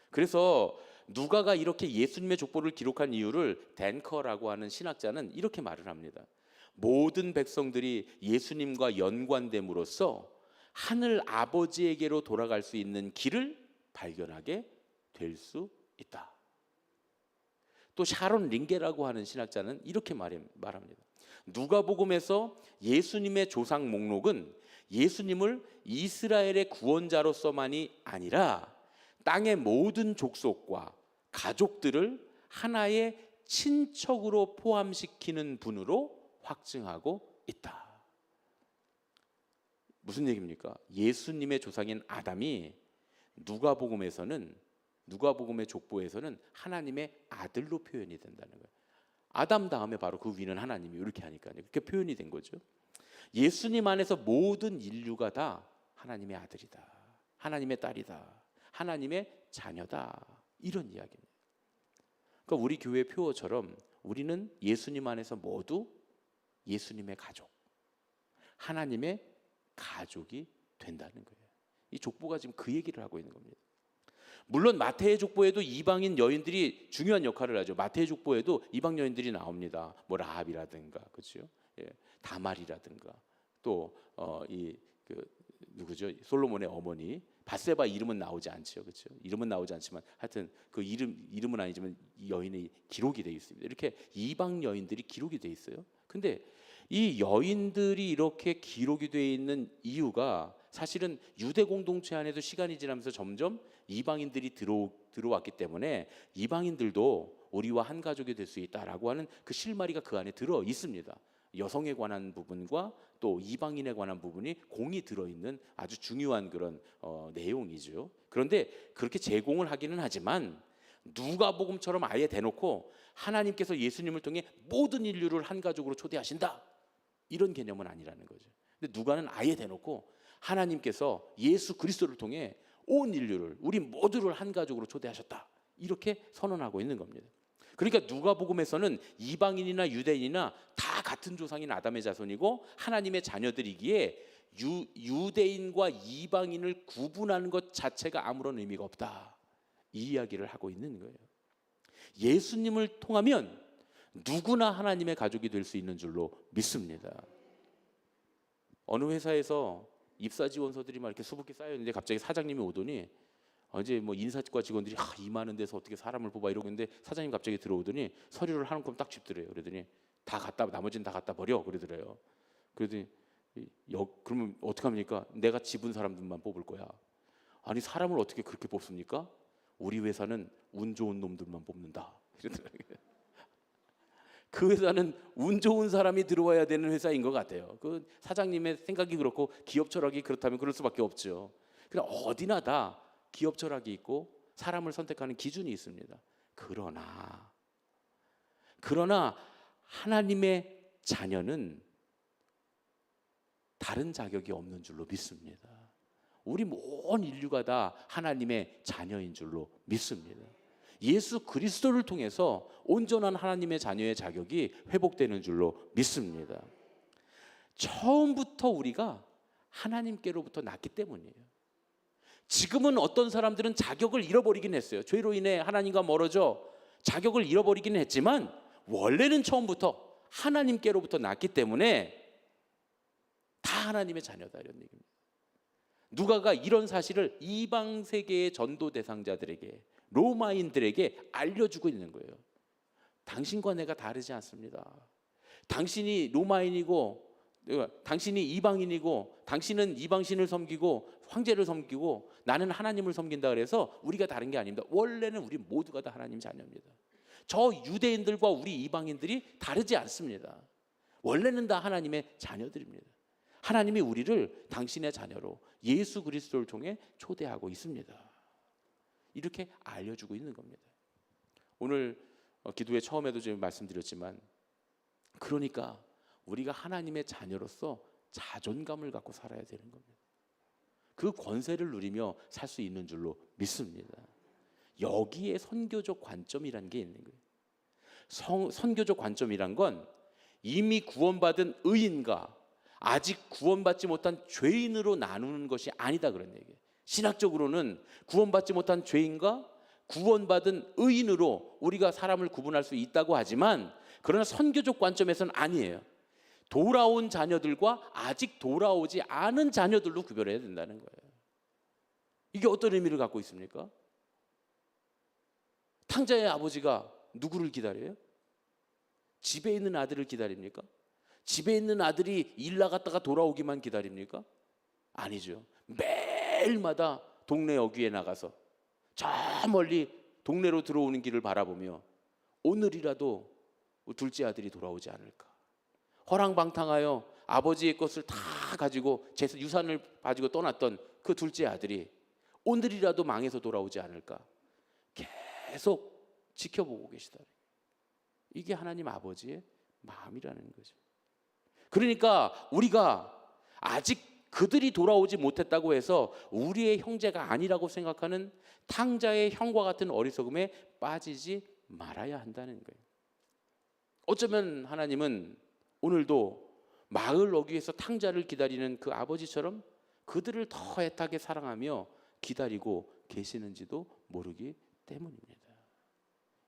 그래서 누가가 이렇게 예수님의 족보를 기록한 이유를 댄커라고 하는 신학자는 이렇게 말을 합니다. 모든 백성들이 예수님과 연관됨으로써 하늘 아버지에게로 돌아갈 수 있는 길을 발견하게 될 수 있다. 또 샤론 링게라고 하는 신학자는 이렇게 말합니다. 누가복음에서 예수님의 조상 목록은 예수님을 이스라엘의 구원자로서만이 아니라 땅의 모든 족속과 가족들을 하나의 친척으로 포함시키는 분으로 확증하고 있다. 무슨 얘기입니까? 예수님의 조상인 아담이 누가복음의 족보에서는 하나님의 아들로 표현이 된다는 거예요. 아담 다음에 바로 그 위는 하나님이 이렇게 하니까요. 그렇게 표현이 된 거죠. 예수님 안에서 모든 인류가 다 하나님의 아들이다. 하나님의 딸이다. 하나님의 자녀다. 이런 이야기입니다. 그러니까 우리 교회 표어처럼 우리는 예수님 안에서 모두 예수님의 가족, 하나님의 가족이 된다는 거예요. 이 족보가 지금 그 얘기를 하고 있는 겁니다. 물론 마태의 족보에도 이방인 여인들이 중요한 역할을 하죠. 마태의 족보에도 이방 여인들이 나옵니다. 뭐 라합이라든가, 그렇죠? 예, 다말이라든가, 또 누구죠? 솔로몬의 어머니 밧세바 이름은 나오지 않죠, 그렇죠? 이름은 나오지 않지만 하여튼 그 이름은 아니지만 이 여인의 기록이 되어 있습니다. 이렇게 이방 여인들이 기록이 되어 있어요. 근데 이 여인들이 이렇게 기록이 되어 있는 이유가 사실은 유대 공동체 안에도 시간이 지나면서 점점 이방인들이 들어왔기 때문에 이방인들도 우리와 한 가족이 될 수 있다라고 하는 그 실마리가 그 안에 들어 있습니다. 여성에 관한 부분과 또 이방인에 관한 부분이 공이 들어있는 아주 중요한 그런 내용이죠. 그런데 그렇게 제공을 하기는 하지만 누가복음처럼 아예 대놓고 하나님께서 예수님을 통해 모든 인류를 한 가족으로 초대하신다, 이런 개념은 아니라는 거죠. 근데 누가는 아예 대놓고 하나님께서 예수 그리스도를 통해 온 인류를, 우리 모두를 한 가족으로 초대하셨다, 이렇게 선언하고 있는 겁니다. 그러니까 누가복음에서는 이방인이나 유대인이나 다 같은 조상인 아담의 자손이고 하나님의 자녀들이기에 유대인과 이방인을 구분하는 것 자체가 아무런 의미가 없다, 이 이야기를 하고 있는 거예요. 예수님을 통하면 누구나 하나님의 가족이 될 수 있는 줄로 믿습니다. 어느 회사에서 입사 지원서들이 막 이렇게 수북히 쌓여 있는데 갑자기 사장님이 오더니 이제 뭐 인사과 직원들이 이 많은 데서 어떻게 사람을 뽑아 이러고 있는데 사장님 갑자기 들어오더니 서류를 한 권 딱 짚더래요. 그러더니 다 갖다, 나머지는 다 갖다 버려 그러더래요. 그러더니 그러면 어떻게 합니까? 내가 집은 사람들만 뽑을 거야. 아니 사람을 어떻게 그렇게 뽑습니까? 우리 회사는 운 좋은 놈들만 뽑는다, 이러더라고요. 그 회사는 운 좋은 사람이 들어와야 되는 회사인 것 같아요. 그 사장님의 생각이 그렇고 기업 철학이 그렇다면 그럴 수밖에 없죠. 그냥 어디나 다 기업 철학이 있고 사람을 선택하는 기준이 있습니다. 그러나 하나님의 자녀는 다른 자격이 없는 줄로 믿습니다. 우리 온 인류가 다 하나님의 자녀인 줄로 믿습니다. 예수 그리스도를 통해서 온전한 하나님의 자녀의 자격이 회복되는 줄로 믿습니다. 처음부터 우리가 하나님께로부터 났기 때문이에요. 지금은 어떤 사람들은 자격을 잃어버리긴 했어요. 죄로 인해 하나님과 멀어져 자격을 잃어버리긴 했지만 원래는 처음부터 하나님께로부터 났기 때문에 다 하나님의 자녀다, 이런 얘기입니다. 누가가 이런 사실을 이방 세계의 전도 대상자들에게, 로마인들에게 알려주고 있는 거예요. 당신과 내가 다르지 않습니다. 당신이 로마인이고 당신이 이방인이고 당신은 이방신을 섬기고 황제를 섬기고 나는 하나님을 섬긴다 그래서 우리가 다른 게 아닙니다. 원래는 우리 모두가 다 하나님 자녀입니다. 저 유대인들과 우리 이방인들이 다르지 않습니다. 원래는 다 하나님의 자녀들입니다. 하나님이 우리를 당신의 자녀로 예수 그리스도를 통해 초대하고 있습니다. 이렇게 알려주고 있는 겁니다. 오늘 기도회 처음에도 제가 말씀드렸지만, 그러니까 우리가 하나님의 자녀로서 자존감을 갖고 살아야 되는 겁니다. 그 권세를 누리며 살 수 있는 줄로 믿습니다. 여기에 선교적 관점이라는 게 있는 거예요. 선교적 관점이란 건 이미 구원받은 의인과 아직 구원받지 못한 죄인으로 나누는 것이 아니다, 그런 얘기예요. 신학적으로는 구원받지 못한 죄인과 구원받은 의인으로 우리가 사람을 구분할 수 있다고 하지만, 그러나 선교적 관점에서는 아니에요. 돌아온 자녀들과 아직 돌아오지 않은 자녀들로 구별해야 된다는 거예요. 이게 어떤 의미를 갖고 있습니까? 탕자의 아버지가 누구를 기다려요? 집에 있는 아들을 기다립니까? 집에 있는 아들이 일 나갔다가 돌아오기만 기다립니까? 아니죠. 매일마다 동네 어귀에 나가서 저 멀리 동네로 들어오는 길을 바라보며 오늘이라도 둘째 아들이 돌아오지 않을까, 허랑방탕하여 아버지의 것을 다 가지고 유산을 가지고 떠났던 그 둘째 아들이 오늘이라도 망해서 돌아오지 않을까 계속 지켜보고 계시다. 이게 하나님 아버지의 마음이라는 거죠. 그러니까 우리가 아직 그들이 돌아오지 못했다고 해서 우리의 형제가 아니라고 생각하는 탕자의 형과 같은 어리석음에 빠지지 말아야 한다는 거예요. 어쩌면 하나님은 오늘도 마을 어귀에서 탕자를 기다리는 그 아버지처럼 그들을 더 애타게 사랑하며 기다리고 계시는지도 모르기 때문입니다.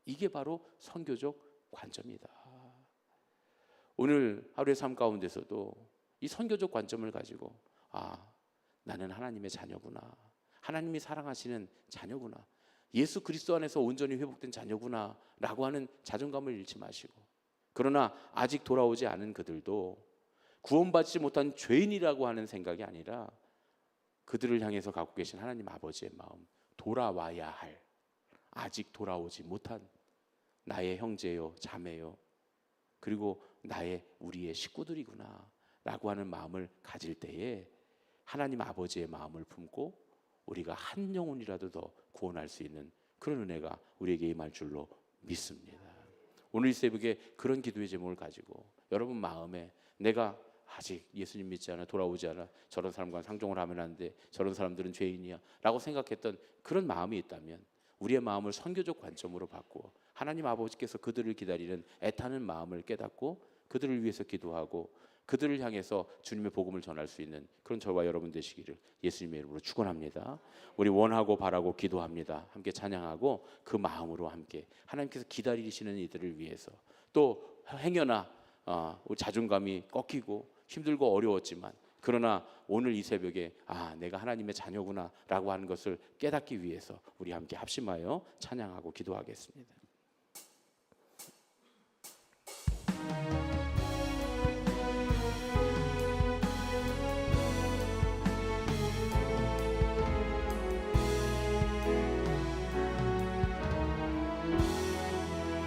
이게 바로 선교적 관점이다. 오늘 하루의 삶 가운데서도 이 선교적 관점을 가지고 나는 하나님의 자녀구나, 하나님이 사랑하시는 자녀구나, 예수 그리스도 안에서 온전히 회복된 자녀구나 라고 하는 자존감을 잃지 마시고, 그러나 아직 돌아오지 않은 그들도 구원받지 못한 죄인이라고 하는 생각이 아니라 그들을 향해서 갖고 계신 하나님 아버지의 마음, 돌아와야 할, 아직 돌아오지 못한 나의 형제요 자매요 그리고 나의 우리의 식구들이구나 라고 하는 마음을 가질 때에 하나님 아버지의 마음을 품고 우리가 한 영혼이라도 더 구원할 수 있는 그런 은혜가 우리에게 임할 줄로 믿습니다. 오늘 이 새벽에 그런 기도의 제목을 가지고 여러분 마음에 내가 아직 예수님 믿지 않아, 돌아오지 않아, 저런 사람과 상종을 하면 안 돼, 저런 사람들은 죄인이야 라고 생각했던 그런 마음이 있다면 우리의 마음을 선교적 관점으로 바꾸어 하나님 아버지께서 그들을 기다리는 애타는 마음을 깨닫고 그들을 위해서 기도하고 그들을 향해서 주님의 복음을 전할 수 있는 그런 저와 여러분 되시기를 예수님의 이름으로 축원합니다. 우리 원하고 바라고 기도합니다. 함께 찬양하고 그 마음으로 함께 하나님께서 기다리시는 이들을 위해서, 또 행여나 우리 자존감이 꺾이고 힘들고 어려웠지만 그러나 오늘 이 새벽에 내가 하나님의 자녀구나 라고 하는 것을 깨닫기 위해서 우리 함께 합심하여 찬양하고 기도하겠습니다.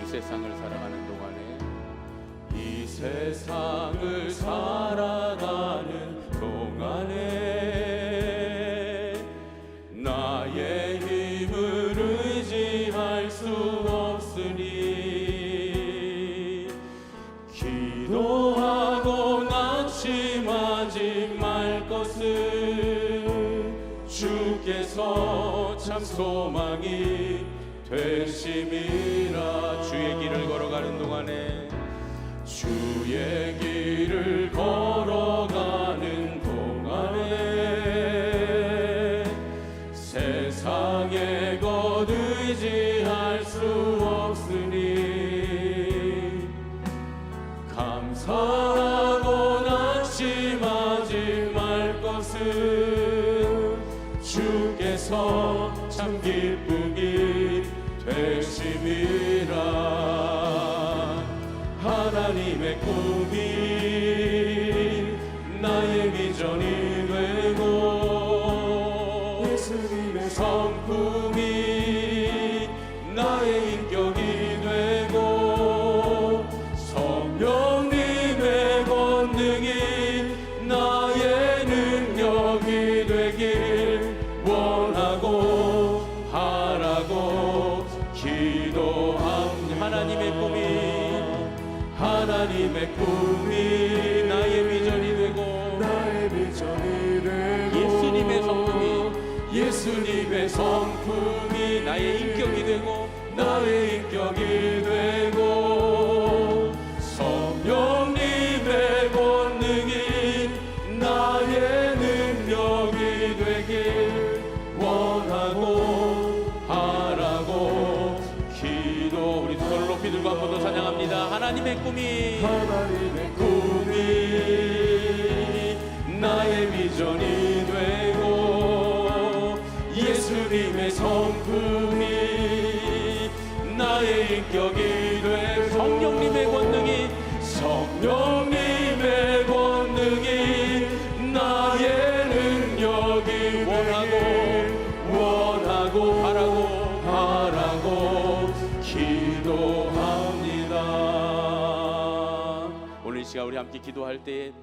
이 세상을 살아가는 동안에, 이 세상을 살아가는 동안에 나의 힘을 의지할 수 없으니 기도하고 낙심하지 말 것을 주께서 참 소망이 되심이라. 주의 길을 걸어가는 동안에, 주의 길을 걸어가는 동안에 세상의 것 의지할 수 없으니 감사하고 낙심하지 말 것은 주께서 참 기쁨이 되심이라. 하나님의 꿈이 나의 비전이 되고 예수님의 성품이 나의 인격이 되고 성령님의 권능이 나의 능력이 되길 원하고 바라고 기도합니다. 하나님의 꿈이 나의 비전이 되고 예수님의 성품이 나의 인격이 되고 성령님의 권능이 나의 능력이 되길 원하고 바라고 기도. 우리 두 손을 높이 들고 한 번 더 찬양합니다. 하나님의 꿈이 나의 비전이 되고 예수님의 성품이 나의 인격이 되고 성령님의 권능이 나의 능력이 원하고 바라고 기도합니다. 오늘 이 시간 우리 함께 기도할 때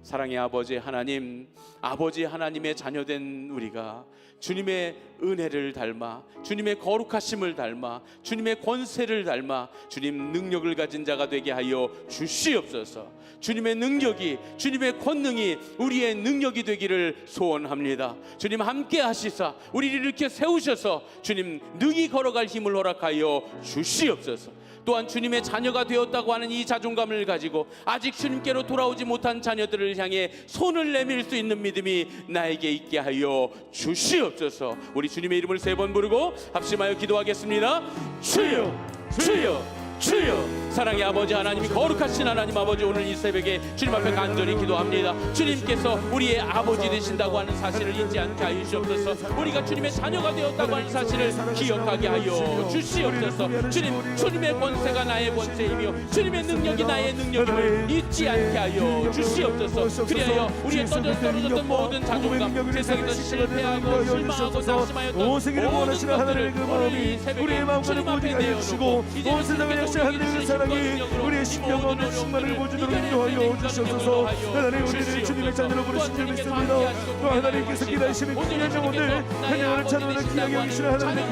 사랑의 아버지 하나님, 아버지 하나님의 자녀된 우리가 주님의 은혜를 닮아, 주님의 거룩하심을 닮아, 주님의 권세를 닮아 주님 능력을 가진 자가 되게 하여 주시옵소서. 주님의 능력이, 주님의 권능이 우리의 능력이 되기를 소원합니다. 주님 함께 하시사 우리를 이렇게 세우셔서 주님 능히 걸어갈 힘을 허락하여 주시옵소서. 또한 주님의 자녀가 되었다고 하는 이 자존감을 가지고 아직 주님께로 돌아오지 못한 자녀들을 향해 손을 내밀 수 있는 믿음이 나에게 있게 하여 주시옵소서. 우리 주님의 이름을 3번 부르고 합심하여 기도하겠습니다. 주여, 주여, 주여 사랑의 아버지 하나님이 거룩하신 하나님 아버지 오늘 이 새벽에 주님 앞에 간절히 기도합니다. 주님께서 우리의 아버지 되신다고 하는 사실을 잊지 않게 하여 주시옵소서. 우리가 주님의 자녀가 되었다고 하는 사실을 기억하게 하여 주시옵소서. 주님의 권세가 나의 권세이며 주님의 능력이 나의 능력임을 잊지 않게 하여 주시옵소서. 그리하여 우리의 떨어졌던 모든 자존감, 세상에서 실패하고 실망하고 낙심하였던 온 세계를 원하시는 하나님의 그 마음이 우리의 마음과는 모두가 하여 주시고 온 세상을 역사하는 하나님의 그 사랑이 우리의 심령 가운데 충만을 보여주도록 인도하여 주시옵소서. 하나님 우리를 주님의 자녀로 부르신 줄 믿습니다. 또 하나님께서 기다리시는 귀한 영혼들 하나님을 찬양하는 귀하게 여기시는 하나님의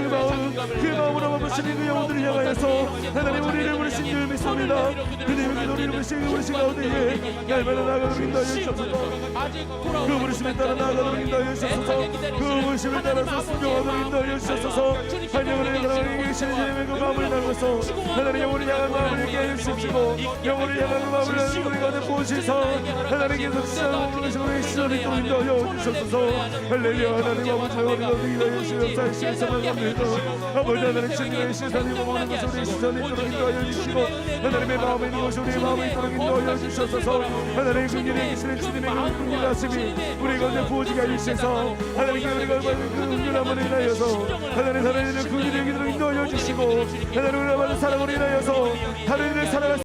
그 마음으로 먹으시는 그 영혼들을 향하여서 하나님 우리를 부르신 줄 믿습니다. 그들에게 우리를 부르신 가운데에 날마다 나아가도록 인도하여 주시옵소서. 그 부르심에 따라 나아가도록 인도하여 주시옵소서. 그 부르심에 따라서 순종하도록 인도하여 주시옵소서. 하나님을 향하는 계시는 주님의 그 마음을 나눠서 하나님 영혼을 향한 마음을 깨 주시고 영혼을 향한 마음을 나누는 우리 가운데 보시사 하나님께서 시작하시고 시절을 또 인도하여 주시옵소서. 할렐루야. 하나님 아버지 우리가 기도하여 주시옵소서. 시선을 갑니다. 아버지 하나님 주님의 시선이 머무는 곳에 우리 시선이 있도록 인도하여 주시고 하나님의 마음에 있는 곳에 우리의 마음이 있도록 인도하여 주시옵소서. 하나님 긍휼히 계시는 주님의 그 긍휼하심이 우리 가운데 부어지게 하여 주셔서 하나님께 우리가 받는 그 긍휼함을 인하여서 하나님의 긍휼히 여기도록 인도하여 주시고 하나님 우리가 받는 사랑을 인하여서 하나님의 사랑을